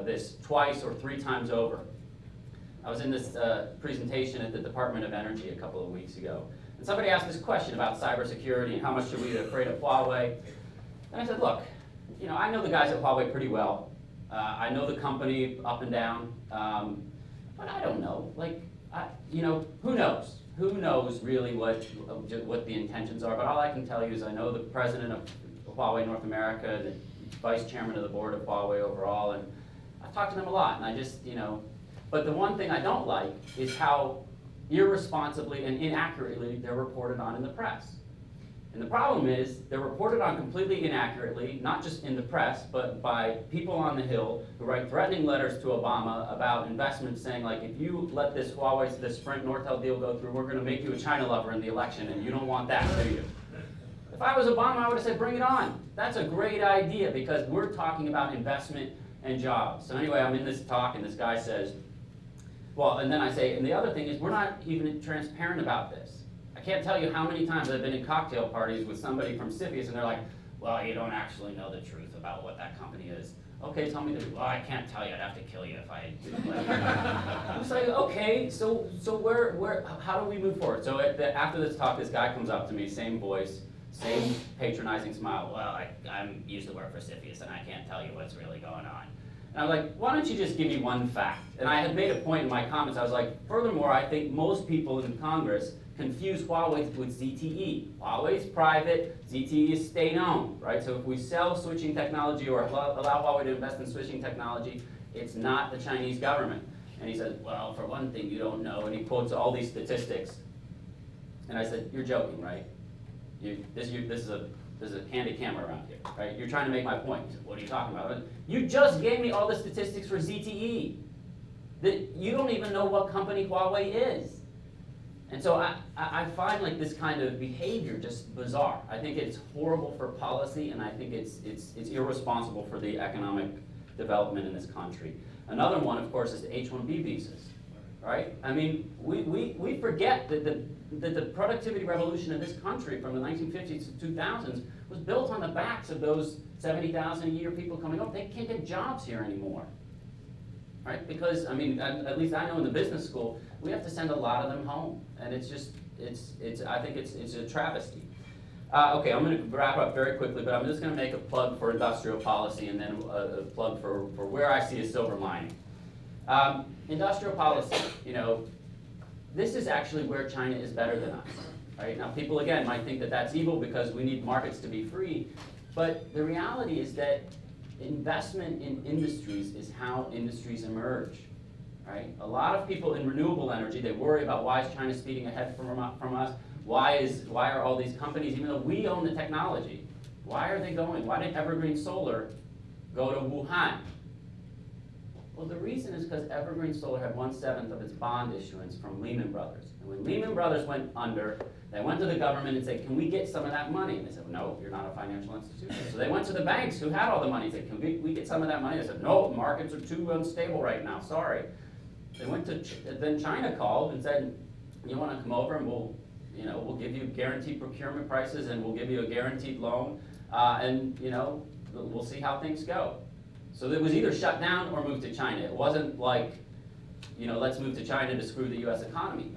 this twice or 3 times over. I was in this presentation at the Department of Energy a couple of weeks ago, and somebody asked this question about cybersecurity and how much should we be afraid of Huawei. And I said, look, I know the guys at Huawei pretty well. I know the company up and down, but I don't know. Who knows? Who knows really what the intentions are? But all I can tell you is I know the president of Huawei North America, the vice chairman of the board of Huawei overall, and I've talked to them a lot. And I just, but the one thing I don't like is how irresponsibly and inaccurately they're reported on in the press. And the problem is they're reported on completely inaccurately, not just in the press, but by people on the Hill who write threatening letters to Obama about investments saying, like, if you let this Huawei, this Sprint Nortel deal go through, we're going to make you a China lover in the election, and you don't want that, do you? If I was Obama, I would have said, bring it on. That's a great idea, because we're talking about investment and jobs. So anyway, I'm in this talk, and this guy says, well, and then I say, and the other thing is, we're not even transparent about this. I can't tell you how many times I've been in cocktail parties with somebody from CFIUS and they're like, well, you don't actually know the truth about what that company is. Okay, tell me the truth. Well, I can't tell you, I'd have to kill you if I do. I was like, okay, so how do we move forward? So after this talk, this guy comes up to me, same voice, same patronizing smile. Well, I'm used to work for CFIUS and I can't tell you what's really going on. And I was like, why don't you just give me one fact? And I had made a point in my comments. I was like, furthermore, I think most people in Congress confuse Huawei with ZTE. Huawei's private, ZTE is state-owned, right? So if we sell switching technology or allow Huawei to invest in switching technology, it's not the Chinese government. And he says, well, for one thing, you don't know, and he quotes all these statistics. And I said, you're joking, right? This is a candid camera around here, right? You're trying to make my point. He said, what are you talking about? You just gave me all the statistics for ZTE. You don't even know what company Huawei is. And so I find like this kind of behavior just bizarre. I think it's horrible for policy, and I think it's irresponsible for the economic development in this country. Another one, of course, is the H-1B visas, right? I mean, we forget that the productivity revolution in this country from the 1950s to 2000s was built on the backs of those 70,000 a year people coming over. They can't get jobs here anymore, right? Because, I mean, at least I know in the business school, we have to send a lot of them home. And it's just, I think it's a travesty. Okay, I'm going to wrap up very quickly, but I'm just going to make a plug for industrial policy and then a plug for where I see a silver lining. Industrial policy, this is actually where China is better than us. Right? Now, people, again, might think that that's evil because we need markets to be free, but the reality is that investment in industries is how industries emerge. Right? A lot of people in renewable energy, they worry about why is China speeding ahead from us? Why are all these companies, even though we own the technology, why are they going? Why did Evergreen Solar go to Wuhan? Well, the reason is because Evergreen Solar had 1/7 of its bond issuance from Lehman Brothers. And when Lehman Brothers went under, they went to the government and said, can we get some of that money? And they said, no, you're not a financial institution. So they went to the banks who had all the money and said, can we get some of that money? They said, no, markets are too unstable right now, sorry. They went to, then China called and said, you want to come over and we'll give you guaranteed procurement prices and we'll give you a guaranteed loan, and we'll see how things go. So it was either shut down or moved to China. It wasn't like, let's move to China to screw the U.S. economy.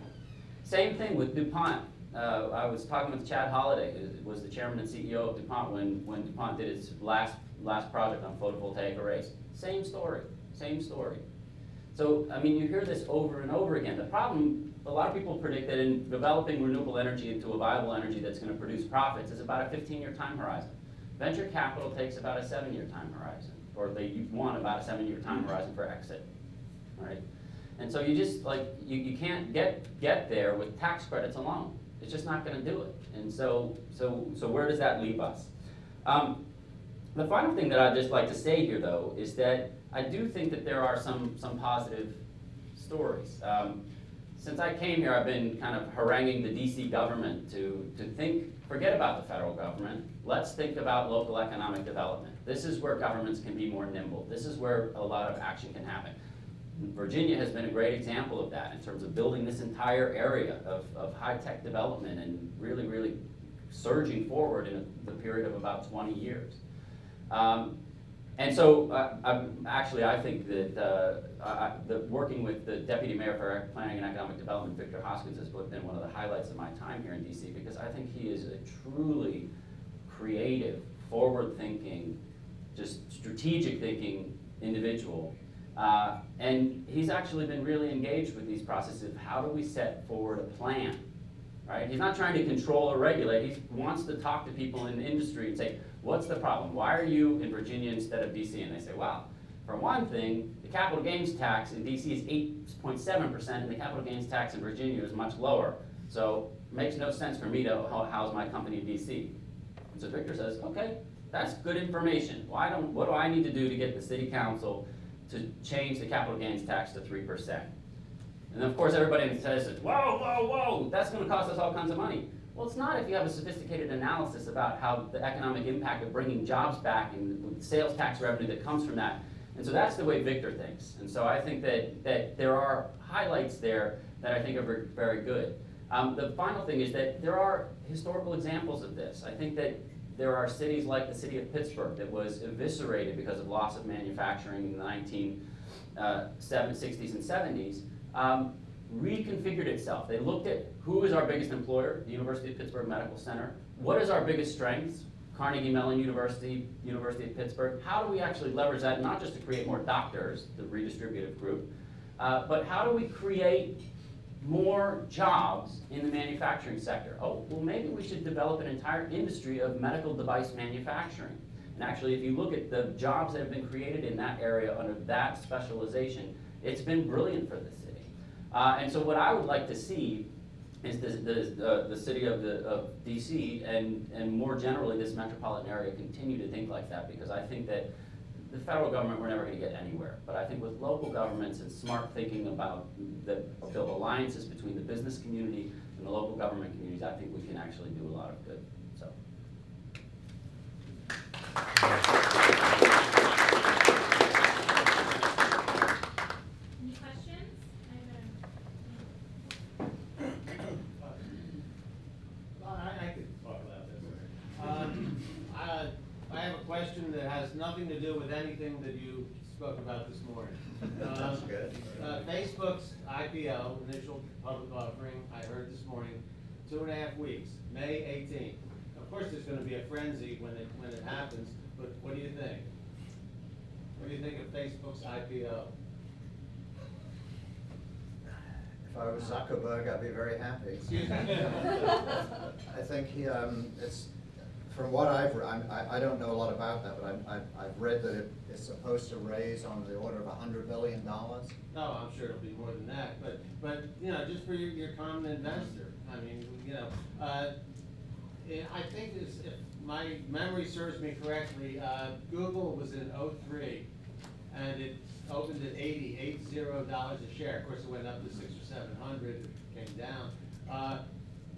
Same thing with DuPont. I was talking with Chad Holliday, who was the chairman and CEO of DuPont when DuPont did its last project on photovoltaic arrays. Same story, same story. So, I mean, you hear this over and over again. The problem, a lot of people predict that in developing renewable energy into a viable energy that's gonna produce profits is about a 15-year time horizon. Venture capital takes about a 7-year time horizon, or they want about a 7-year time horizon for exit, right? And so you just, like, you can't get there with tax credits alone. It's just not gonna do it. And so where does that leave us? The final thing that I'd just like to say here, though, is that I do think that there are some positive stories. Since I came here, I've been kind of haranguing the DC government to forget about the federal government. Let's think about local economic development. This is where governments can be more nimble. This is where a lot of action can happen. Virginia has been a great example of that in terms of building this entire area of high-tech development and really, really surging forward in the period of about 20 years. And so, I think that working with the Deputy Mayor for Planning and Economic Development, Victor Hoskins, has been one of the highlights of my time here in DC, because I think he is a truly creative, forward-thinking, just strategic thinking individual. And he's actually been really engaged with these processes of how do we set forward a plan, right? He's not trying to control or regulate. He wants to talk to people in the industry and say, what's the problem? Why are you in Virginia instead of DC? And they say, well, for one thing, the capital gains tax in DC is 8.7%, and the capital gains tax in Virginia is much lower. So it makes no sense for me to house my company in DC. And so Victor says, okay, that's good information. What do I need to do to get the city council to change the capital gains tax to 3%? And then of course everybody says, whoa, whoa, whoa, that's gonna cost us all kinds of money. Well, it's not if you have a sophisticated analysis about how the economic impact of bringing jobs back and the sales tax revenue that comes from that. And so that's the way Victor thinks. And so I think that there are highlights there that I think are very good. The final thing is that there are historical examples of this. I think that there are cities like the city of Pittsburgh that was eviscerated because of loss of manufacturing in the 1960s and 70s. Reconfigured itself. They looked at who is our biggest employer, the University of Pittsburgh Medical Center. What is our biggest strengths? Carnegie Mellon University, University of Pittsburgh. How do we actually leverage that, not just to create more doctors, the redistributive group, but how do we create more jobs in the manufacturing sector? Oh, well, maybe we should develop an entire industry of medical device manufacturing. And actually, if you look at the jobs that have been created in that area under that specialization, it's been brilliant for the city. And so what I would like to see is the city of DC and more generally this metropolitan area continue to think like that, because I think that the federal government, we're never going to get anywhere. But I think with local governments and smart thinking about build alliances between the business community and the local government communities, I think we can actually do a lot of good. So. Any questions? I could talk about this. I have a question that has nothing to do with anything that you spoke about this morning. That's good. Facebook's IPO, initial public offering, I heard this morning, 2.5 weeks, May 18th. Of course, there's going to be a frenzy when it happens, but what do you think? What do you think of Facebook's IPO? If I was Zuckerberg, I'd be very happy. Excuse me? I think it's, from what I've read, I don't know a lot about that, but I've read that it's supposed to raise on the order of $100 billion. No, I'm sure it'll be more than that, but you know, just for your common investor, I mean, you know, I think if my memory serves me correctly, Google was in '03, and it opened at $80 a share. Of course, it went up to 600 or 700, it came down.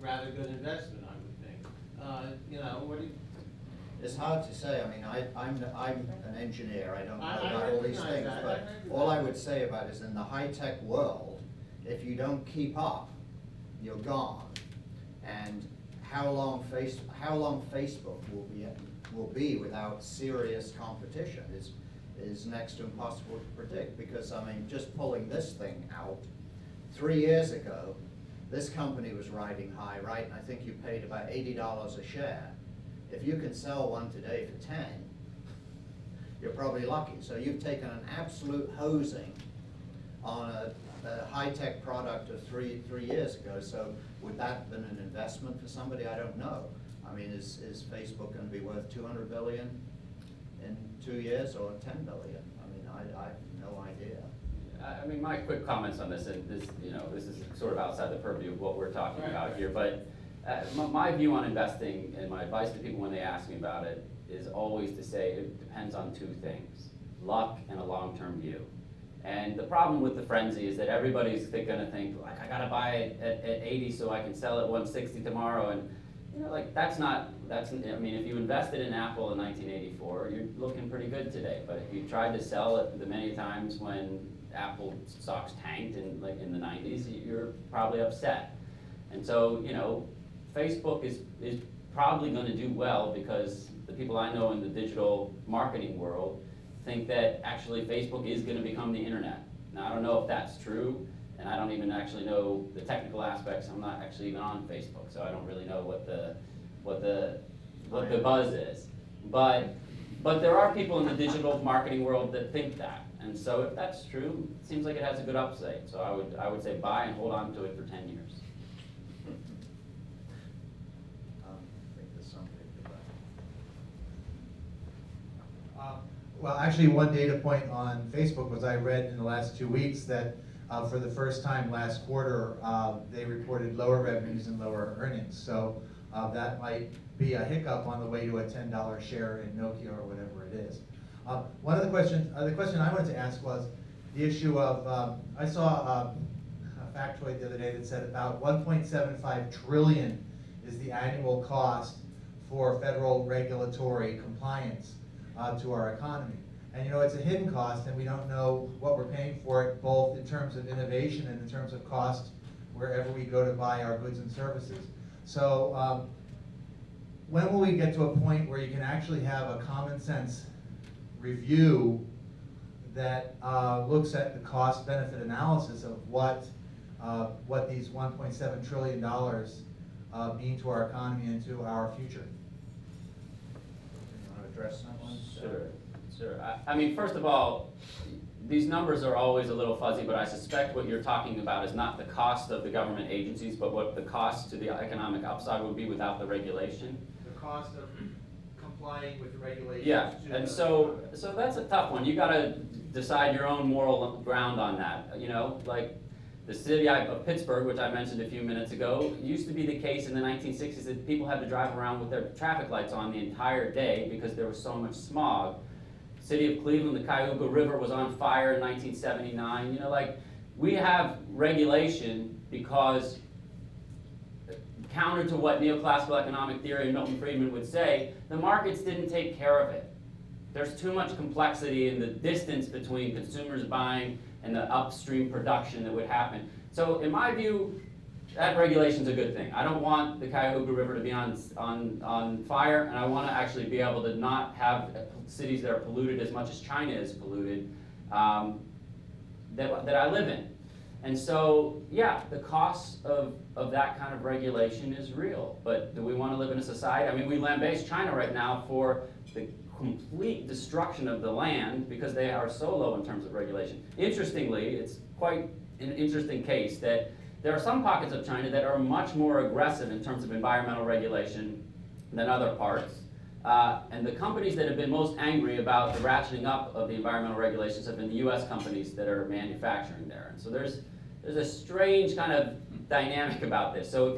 Rather good investment, I would think. You know, what do you? It's hard to say. I mean, I'm an engineer. I don't know I about all these recognize things, that. but I recognize all I that. would say about it is in the high-tech world, if you don't keep up, you're gone. And how long Facebook will be without serious competition is next to impossible to predict. Because I mean, just pulling this thing out, 3 years ago, this company was riding high, right? And I think you paid about $80 a share. If you can sell one today for 10, you're probably lucky. So you've taken an absolute hosing on a high-tech product of three years ago. So would that have been an investment for somebody? I don't know. I mean, is Facebook going to be worth 200 billion in 2 years or 10 billion? I mean, I have no idea. I mean, my quick comments on this, and this, this is sort of outside the purview of what we're talking about here, but my view on investing and my advice to people when they ask me about it is always to say it depends on two things: luck and a long-term view. And the problem with the frenzy is that everybody's gonna think, like, I gotta buy it at 80 so I can sell it 160 tomorrow, and like, I mean, if you invested in Apple in 1984, you're looking pretty good today, but if you tried to sell it the many times when Apple stocks tanked in the 90s, you're probably upset. And so, Facebook is probably gonna do well because the people I know in the digital marketing world think that actually Facebook is gonna become the internet. Now, I don't know if that's true, and I don't even actually know the technical aspects. I'm not actually even on Facebook, so I don't really know what the buzz is. But there are people in the digital marketing world that think that. And so if that's true, it seems like it has a good upside. So I would say buy and hold on to it for 10 years. I think there's something to that. Well, actually, one data point on Facebook was I read in the last 2 weeks that for the first time last quarter, they reported lower revenues and lower earnings. So that might be a hiccup on the way to a $10 share in Nokia or whatever it is. One of the question I wanted to ask was the issue of, I saw a factoid the other day that said about 1.75 trillion is the annual cost for federal regulatory compliance to our economy. And it's a hidden cost, and we don't know what we're paying for it, both in terms of innovation and in terms of cost wherever we go to buy our goods and services. So when will we get to a point where you can actually have a common sense review that looks at the cost-benefit analysis of what these $1.7 trillion mean to our economy and to our future? You want to address that one? Sure. I mean, first of all, these numbers are always a little fuzzy, but I suspect what you're talking about is not the cost of the government agencies, but what the cost to the economic upside would be without the regulation. The cost of complying with the regulations. Yeah, and so that's a tough one. You gotta decide your own moral ground on that. Like the city of Pittsburgh, which I mentioned a few minutes ago, used to be the case in the 1960s that people had to drive around with their traffic lights on the entire day because there was so much smog. City of Cleveland, the Cuyahoga River was on fire in 1979. We have regulation because, counter to what neoclassical economic theory and Milton Friedman would say, the markets didn't take care of it. There's too much complexity in the distance between consumers buying and the upstream production that would happen. So in my view, that regulation's a good thing. I don't want the Cuyahoga River to be on fire, and I want to actually be able to not have cities that are polluted as much as China is polluted that I live in. And so, yeah, the cost of that kind of regulation is real. But do we want to live in a society? I mean, we lambaste China right now for the complete destruction of the land because they are so low in terms of regulation. Interestingly, it's quite an interesting case that there are some pockets of China that are much more aggressive in terms of environmental regulation than other parts. And the companies that have been most angry about the ratcheting up of the environmental regulations have been the US companies that are manufacturing there. And so there's a strange kind of dynamic about this. So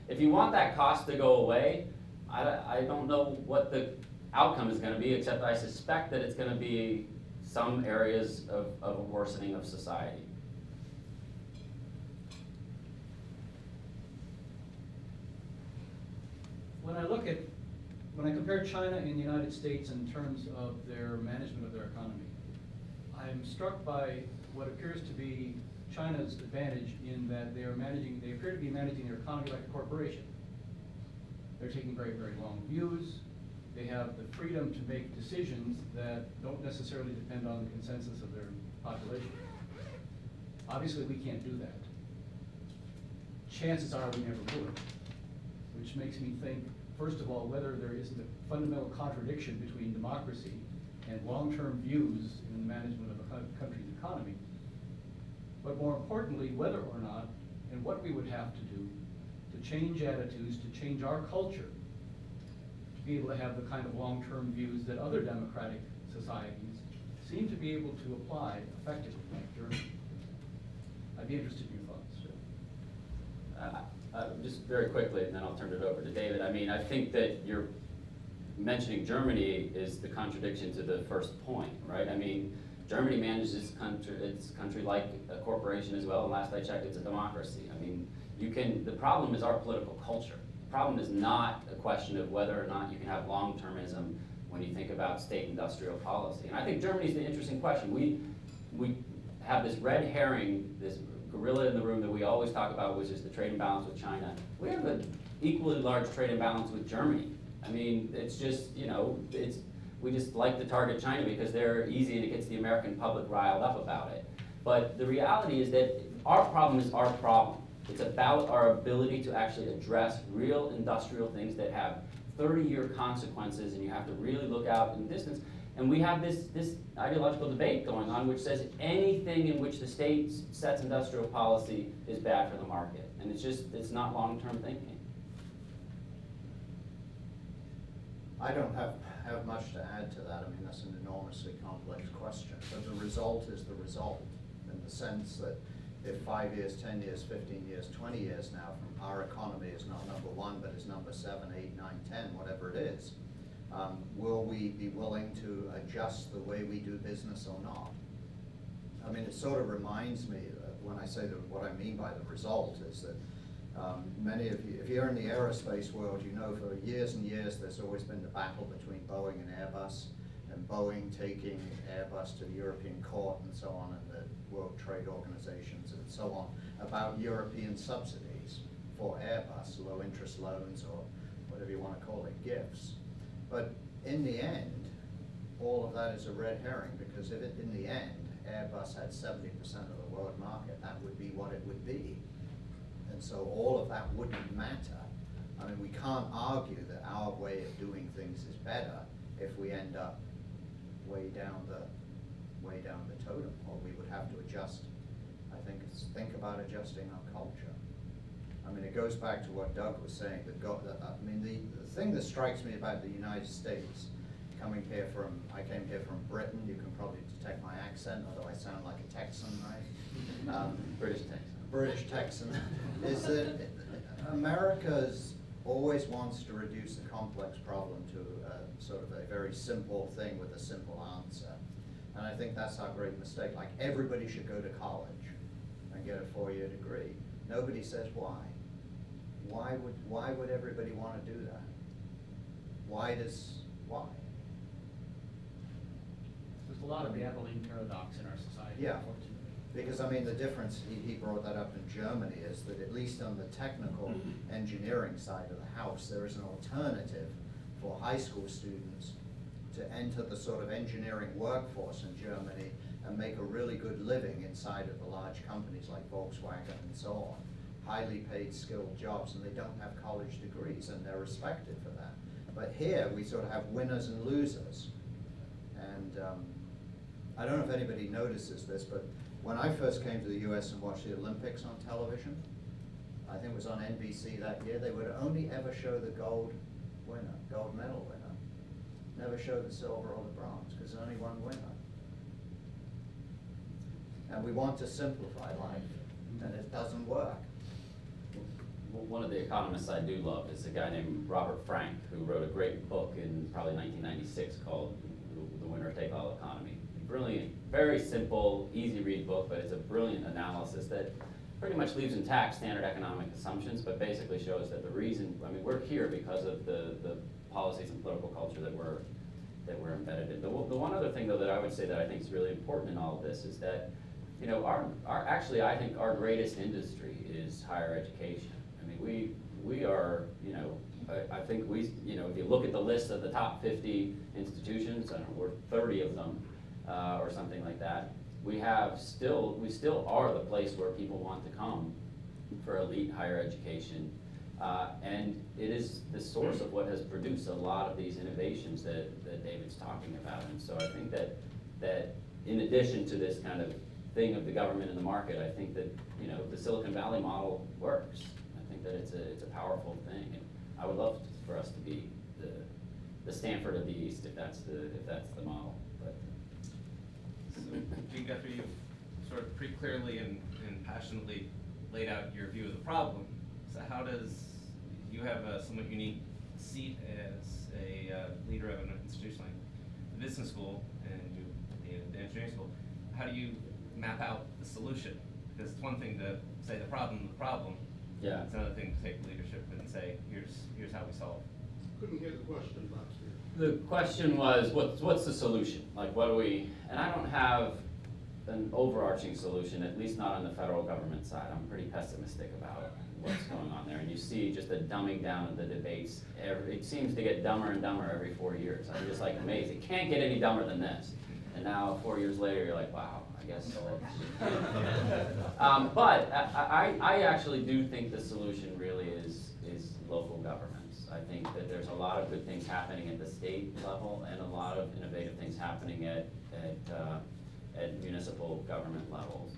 if you want that cost to go away, I don't know what the outcome is going to be, except I suspect that it's going to be some areas of a worsening of society. When I compare China and the United States in terms of their management of their economy, I'm struck by what appears to be China's advantage in that they appear to be managing their economy like a corporation. They're taking very, very long views. They have the freedom to make decisions that don't necessarily depend on the consensus of their population. Obviously, we can't do that. Chances are we never would, which makes me think, first of all, whether there isn't a fundamental contradiction between democracy and long-term views in the management of a country's economy. but more importantly, whether or not and what we would have to do to change attitudes, to change our culture, to be able to have the kind of long-term views that other democratic societies seem to be able to apply effectively, like Germany. I'd be interested in your thoughts. Just very quickly, and then I'll turn it over to David. I mean, I think that you're mentioning Germany is the contradiction to the first point, right? I mean, Germany manages its country like a corporation as well, and last I checked, it's a democracy. I mean, the problem is our political culture. The problem is not a question of whether or not you can have long-termism when you think about state industrial policy. And I think Germany's the interesting question. We have this red herring, this gorilla in the room that we always talk about, which is the trade imbalance with China. We have an equally large trade imbalance with Germany. I mean, it's just, we just like to target China because they're easy and it gets the American public riled up about it. But the reality is that our problem is our problem. It's about our ability to actually address real industrial things that have 30-year consequences, and you have to really look out in the distance. And we have this ideological debate going on which says anything in which the state sets industrial policy is bad for the market. And it's not long-term thinking. I don't have much to add to that. I mean, that's an enormously complex question. But the result is the result, in the sense that if 5 years, 10 years, 15 years, 20 years now, from our economy is not number 1, but is number 7, 8, 9, 10, whatever it is, will we be willing to adjust the way we do business or not? I mean, it sort of reminds me, when I say that what I mean by the result is that many of you, if you're in the aerospace world, you know for years and years there's always been the battle between Boeing and Airbus, and Boeing taking Airbus to the European court and so on, and the World Trade Organizations and so on, about European subsidies for Airbus, low interest loans or whatever you want to call it, gifts. But in the end, all of that is a red herring, because if in the end Airbus had 70% of the world market, that would be what it would be. And so all of that wouldn't matter. I mean, we can't argue that our way of doing things is better if we end up way down the totem, or we would have to adjust. I think about adjusting our culture. I mean, it goes back to what Doug was saying. The thing that strikes me about the United States, I came here from Britain. You can probably detect my accent, although I sound like a Texan, right? British Texan, is that America's always wants to reduce a complex problem to sort of a very simple thing with a simple answer. And I think that's our great mistake. Like, everybody should go to college and get a 4-year degree. Nobody says why. Why would everybody want to do that? Why? There's a lot of the Abilene paradox in our society, Yeah. unfortunately. Because, I mean, the difference, he brought that up in Germany, is that at least on the technical engineering side of the house, there is an alternative for high school students to enter the sort of engineering workforce in Germany and make a really good living inside of the large companies like Volkswagen and so on. Highly paid, skilled jobs, and they don't have college degrees, and they're respected for that. But here, we sort of have winners and losers. And I don't know if anybody notices this, but when I first came to the US and watched the Olympics on television, I think it was on NBC that year, they would only ever show the gold medal winner. Never show the silver or the bronze, because there's only one winner. And we want to simplify life, and it doesn't work. One of the economists I do love is a guy named Robert Frank, who wrote a great book in probably 1996 called The Winner Take All Economy. Brilliant, very simple, easy read book, but it's a brilliant analysis that pretty much leaves intact standard economic assumptions, but basically shows that the reason, I mean, we're here because of the policies and political culture that we're embedded in. The one other thing, though, that I would say that I think is really important in all of this is that, actually, I think our greatest industry is higher education. I mean, we are, I think if you look at the list of the top 50 institutions, I don't know, we're 30 of them, or something like that. We still are the place where people want to come for elite higher education. And it is the source of what has produced a lot of these innovations that David's talking about. And so I think that in addition to this kind of thing of the government and the market. I think that, you know, the Silicon Valley model works. I think that it's a powerful thing, and I would love for us to be the Stanford of the East, if that's the model. But Dean Guthrie, you've sort of pretty clearly and passionately laid out your view of the problem. So how does, you have a somewhat unique seat as a leader of an institution like the business school and the engineering school. How do you map out the solution? Because it's one thing to say the problem. yeah. It's another thing to take leadership and say, here's how we solve. Couldn't hear the question last year. The question was, what's the solution? Like, what do we, and I don't have an overarching solution, at least not on the federal government side. I'm pretty pessimistic about what's going on there. And you see just a dumbing down of the debates. It seems to get dumber and dumber every 4 years. I'm just like amazed. It can't get any dumber than this. And now 4 years later, you're like, wow, I guess. But I actually do think the solution really is local governments. I think that there's a lot of good things happening at the state level and a lot of innovative things happening at municipal government levels.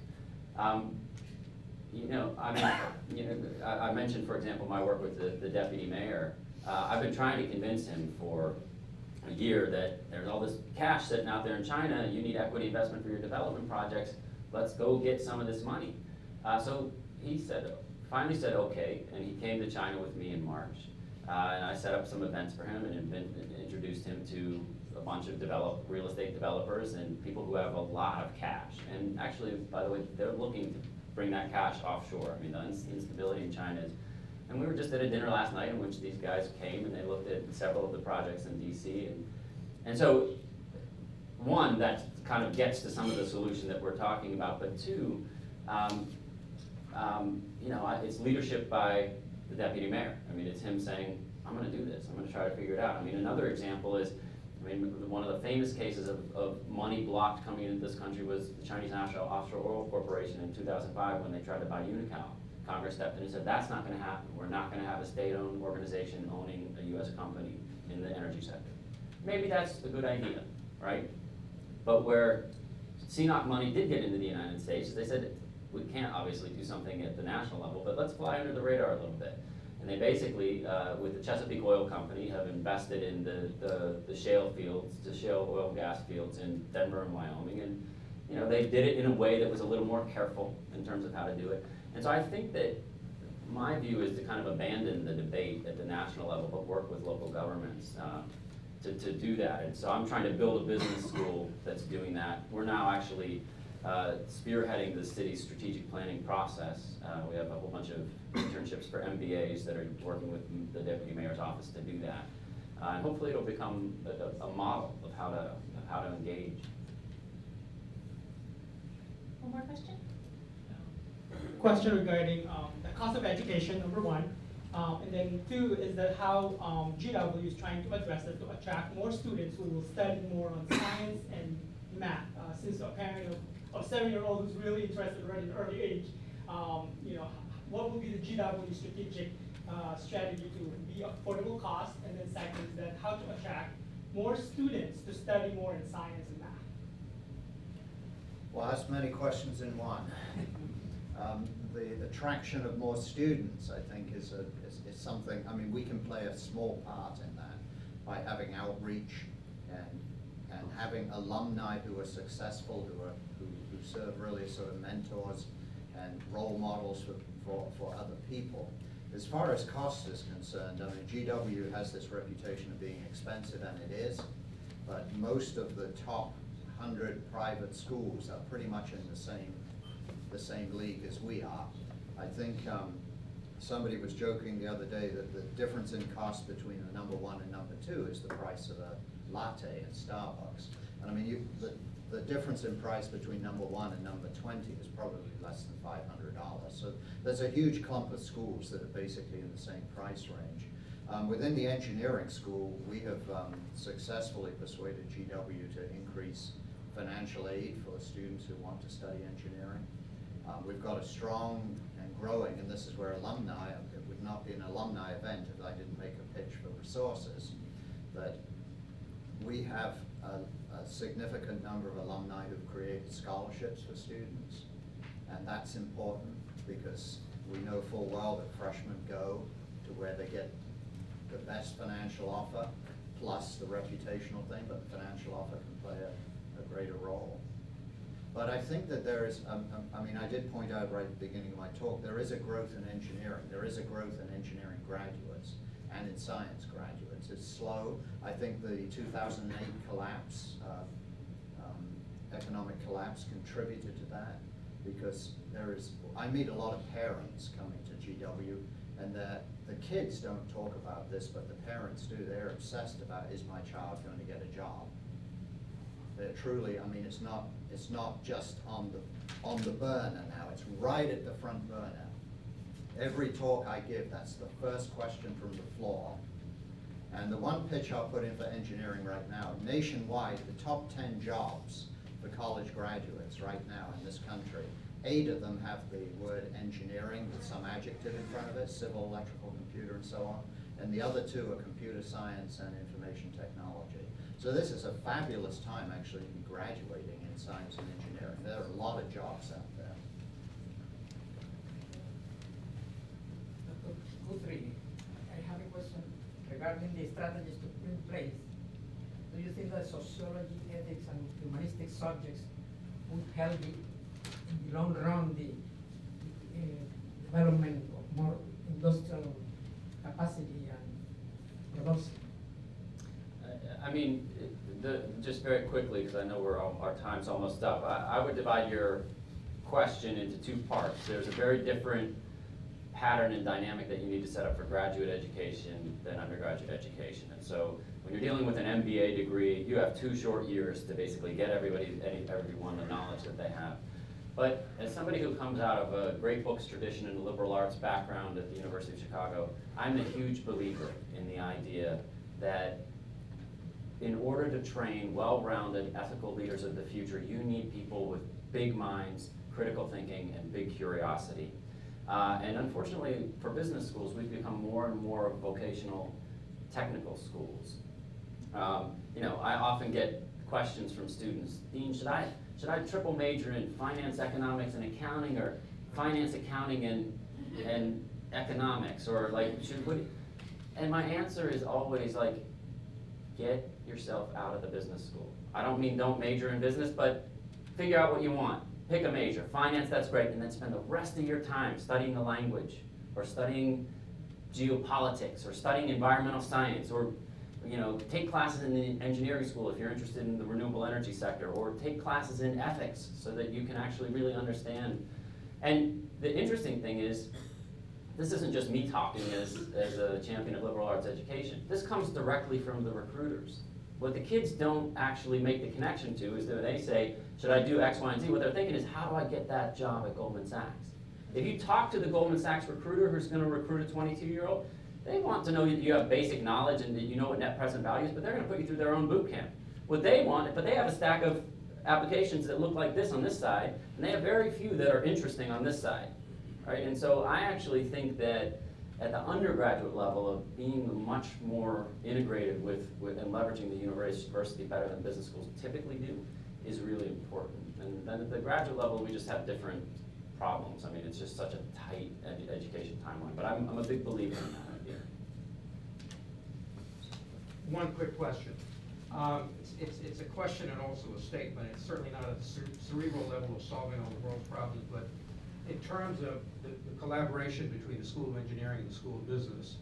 You know, I mean, you know, I mentioned, for example, my work with the deputy mayor. I've been trying to convince him for a year that there's all this cash sitting out there in China. You need equity investment for your development projects. Let's go get some of this money. So he finally said okay, and he came to China with me in March. And I set up some events for him and introduced him to a bunch of real estate developers and people who have a lot of cash. And actually, by the way, they're looking to bring that cash offshore. I mean, the instability in China is, and we were just at a dinner last night in which these guys came and they looked at several of the projects in DC. And so, one, that kind of gets to some of the solution that we're talking about, but two, you know, it's leadership by the deputy mayor. I mean, it's him saying, I'm gonna do this, I'm gonna try to figure it out. I mean, another example is, I mean, one of the famous cases of money blocked coming into this country was the Chinese National Offshore Oil Corporation in 2005 when they tried to buy Unocal. Congress stepped in and said, that's not gonna happen. We're not gonna have a state-owned organization owning a US company in the energy sector. Maybe that's a good idea, right? But where CNOC money did get into the United States, they said, we can't obviously do something at the national level, but let's fly under the radar a little bit. And they basically, with the Chesapeake Oil Company, have invested in the shale fields, the shale oil and gas fields in Denver and Wyoming. And, you know, they did it in a way that was a little more careful in terms of how to do it. And so I think that my view is to kind of abandon the debate at the national level, but work with local governments to do that. And so I'm trying to build a business school that's doing that. We're now actually spearheading the city's strategic planning process. We have a whole bunch of internships for MBAs that are working with the deputy mayor's office to do that. And hopefully it'll become a model of how to engage. One more question? Question regarding the cost of education, number one. And then two is that how GW is trying to address it to attract more students who will study more on science and math. Since a parent of a 7-year-old who's really interested already in early age, you know, what will be the GW strategic strategy to be affordable cost? And then second is that how to attract more students to study more in science and math. Well, that's many questions in one. The attraction of more students, I think, is something, I mean, we can play a small part in that by having outreach and having alumni who are successful, who serve really sort of mentors and role models for other people. As far as cost is concerned, I mean, GW has this reputation of being expensive, and it is, but most of the top 100 private schools are pretty much in the same league as we are. I think somebody was joking the other day that the difference in cost between the number 1 and number 2 is the price of a latte at Starbucks. And I mean, the difference in price between number 1 and number 20 is probably less than $500. So there's a huge clump of schools that are basically in the same price range. Within the engineering school, we have successfully persuaded GW to increase financial aid for students who want to study engineering. We've got a strong and growing, and this is where alumni, it would not be an alumni event if I didn't make a pitch for resources, but we have a significant number of alumni who've created scholarships for students. And that's important because we know full well that freshmen go to where they get the best financial offer, plus the reputational thing, but the financial offer can play a greater role. But I think that there is, I mean, I did point out right at the beginning of my talk, there is a growth in engineering. There is a growth in engineering graduates and in science graduates. It's slow. I think the 2008 collapse, economic collapse contributed to that because I meet a lot of parents coming to GW, and the kids don't talk about this, but the parents do. They're obsessed about, is my child going to get a job? They're truly, I mean, it's not just on the burner now, it's right at the front burner. Every talk I give, that's the first question from the floor. And the one pitch I'll put in for engineering right now, nationwide, the top 10 jobs for college graduates right now in this country, 8 of them have the word engineering with some adjective in front of it, civil, electrical, computer, and so on. And the other 2 are computer science and information technology. So this is a fabulous time actually to be graduating in science and engineering. There are a lot of jobs out there. Dr. Guthrie, I have a question regarding the strategies to put in place. Do you think that sociology, ethics, and humanistic subjects would help in the long run the development of more industrial capacity and production? I mean, just very quickly, because I know our time's almost up, I would divide your question into 2 parts. There's a very different pattern and dynamic that you need to set up for graduate education than undergraduate education. And so when you're dealing with an MBA degree, you have 2 short years to basically get everyone the knowledge that they have. But as somebody who comes out of a great books tradition and a liberal arts background at the University of Chicago, I'm a huge believer in the idea that in order to train well-rounded ethical leaders of the future, you need people with big minds, critical thinking, and big curiosity. And unfortunately, for business schools, we've become more and more vocational technical schools. You know, I often get questions from students, Dean, should I triple major in finance, economics, and accounting, or finance, accounting, and economics, or like, and my answer is always like, get yourself out of the business school. I don't mean don't major in business, but figure out what you want. Pick a major. Finance, that's great, and then spend the rest of your time studying the language, or studying geopolitics, or studying environmental science, or take classes in the engineering school if you're interested in the renewable energy sector, or take classes in ethics so that you can actually really understand. And the interesting thing is, this isn't just me talking as a champion of liberal arts education. This comes directly from the recruiters. What the kids don't actually make the connection to is that they say, should I do X, Y, and Z? What they're thinking is, how do I get that job at Goldman Sachs? If you talk to the Goldman Sachs recruiter who's going to recruit a 22-year-old, they want to know that you have basic knowledge and that you know what net present value is, but they're going to put you through their own boot camp. What they want, but they have a stack of applications that look like this on this side, and they have very few that are interesting on this side. Right? And so I actually think that at the undergraduate level of being much more integrated with and leveraging the university better than business schools typically do is really important. And then at the graduate level, we just have different problems. I mean, it's just such a tight education timeline. But I'm a big believer in that idea. One quick question. It's a question and also a statement. It's certainly not at the cerebral level of solving all the world's problems, but in terms of the collaboration between the School of Engineering and the School of Business,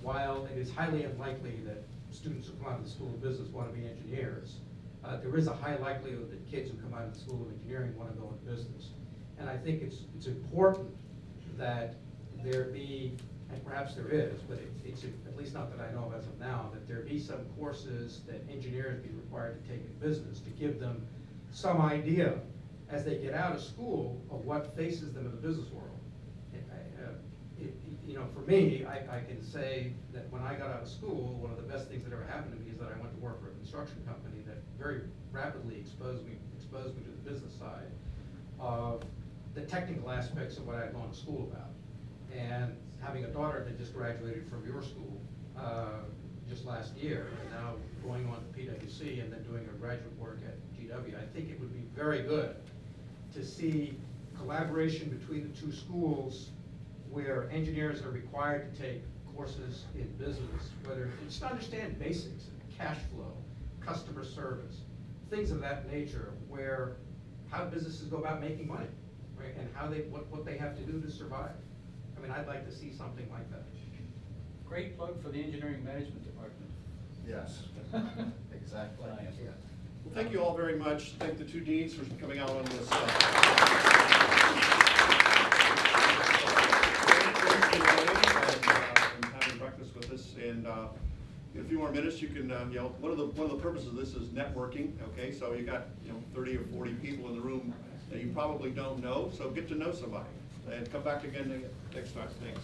while it is highly unlikely that students who come out of the School of Business want to be engineers, there is a high likelihood that kids who come out of the School of Engineering want to go into business. And I think it's important that there be, and perhaps there is, but it's at least not that I know of as of now, that there be some courses that engineers be required to take in business to give them some idea as they get out of school of what faces them in the business world. For me, I can say that when I got out of school, one of the best things that ever happened to me is that I went to work for a construction company that very rapidly exposed me to the business side of the technical aspects of what I'd gone to school about. And having a daughter that just graduated from your school, just last year, and now going on to PwC and then doing her graduate work at GW. I think it would be very good to see collaboration between the two schools where engineers are required to take courses in business, whether just to understand basics, cash flow, customer service, things of that nature, where how businesses go about making money, right, and how they what they have to do to survive. I mean, I'd like to see something like that. Great plug for the engineering management department. Yes, exactly. Well, thank you all very much. Thank the two deans for coming out on this. And having breakfast with us, and in a few more minutes, you can, one of the purposes of this is networking. Okay, so you got 30 or 40 people in the room that you probably don't know, so get to know somebody and come back again next time. Thanks.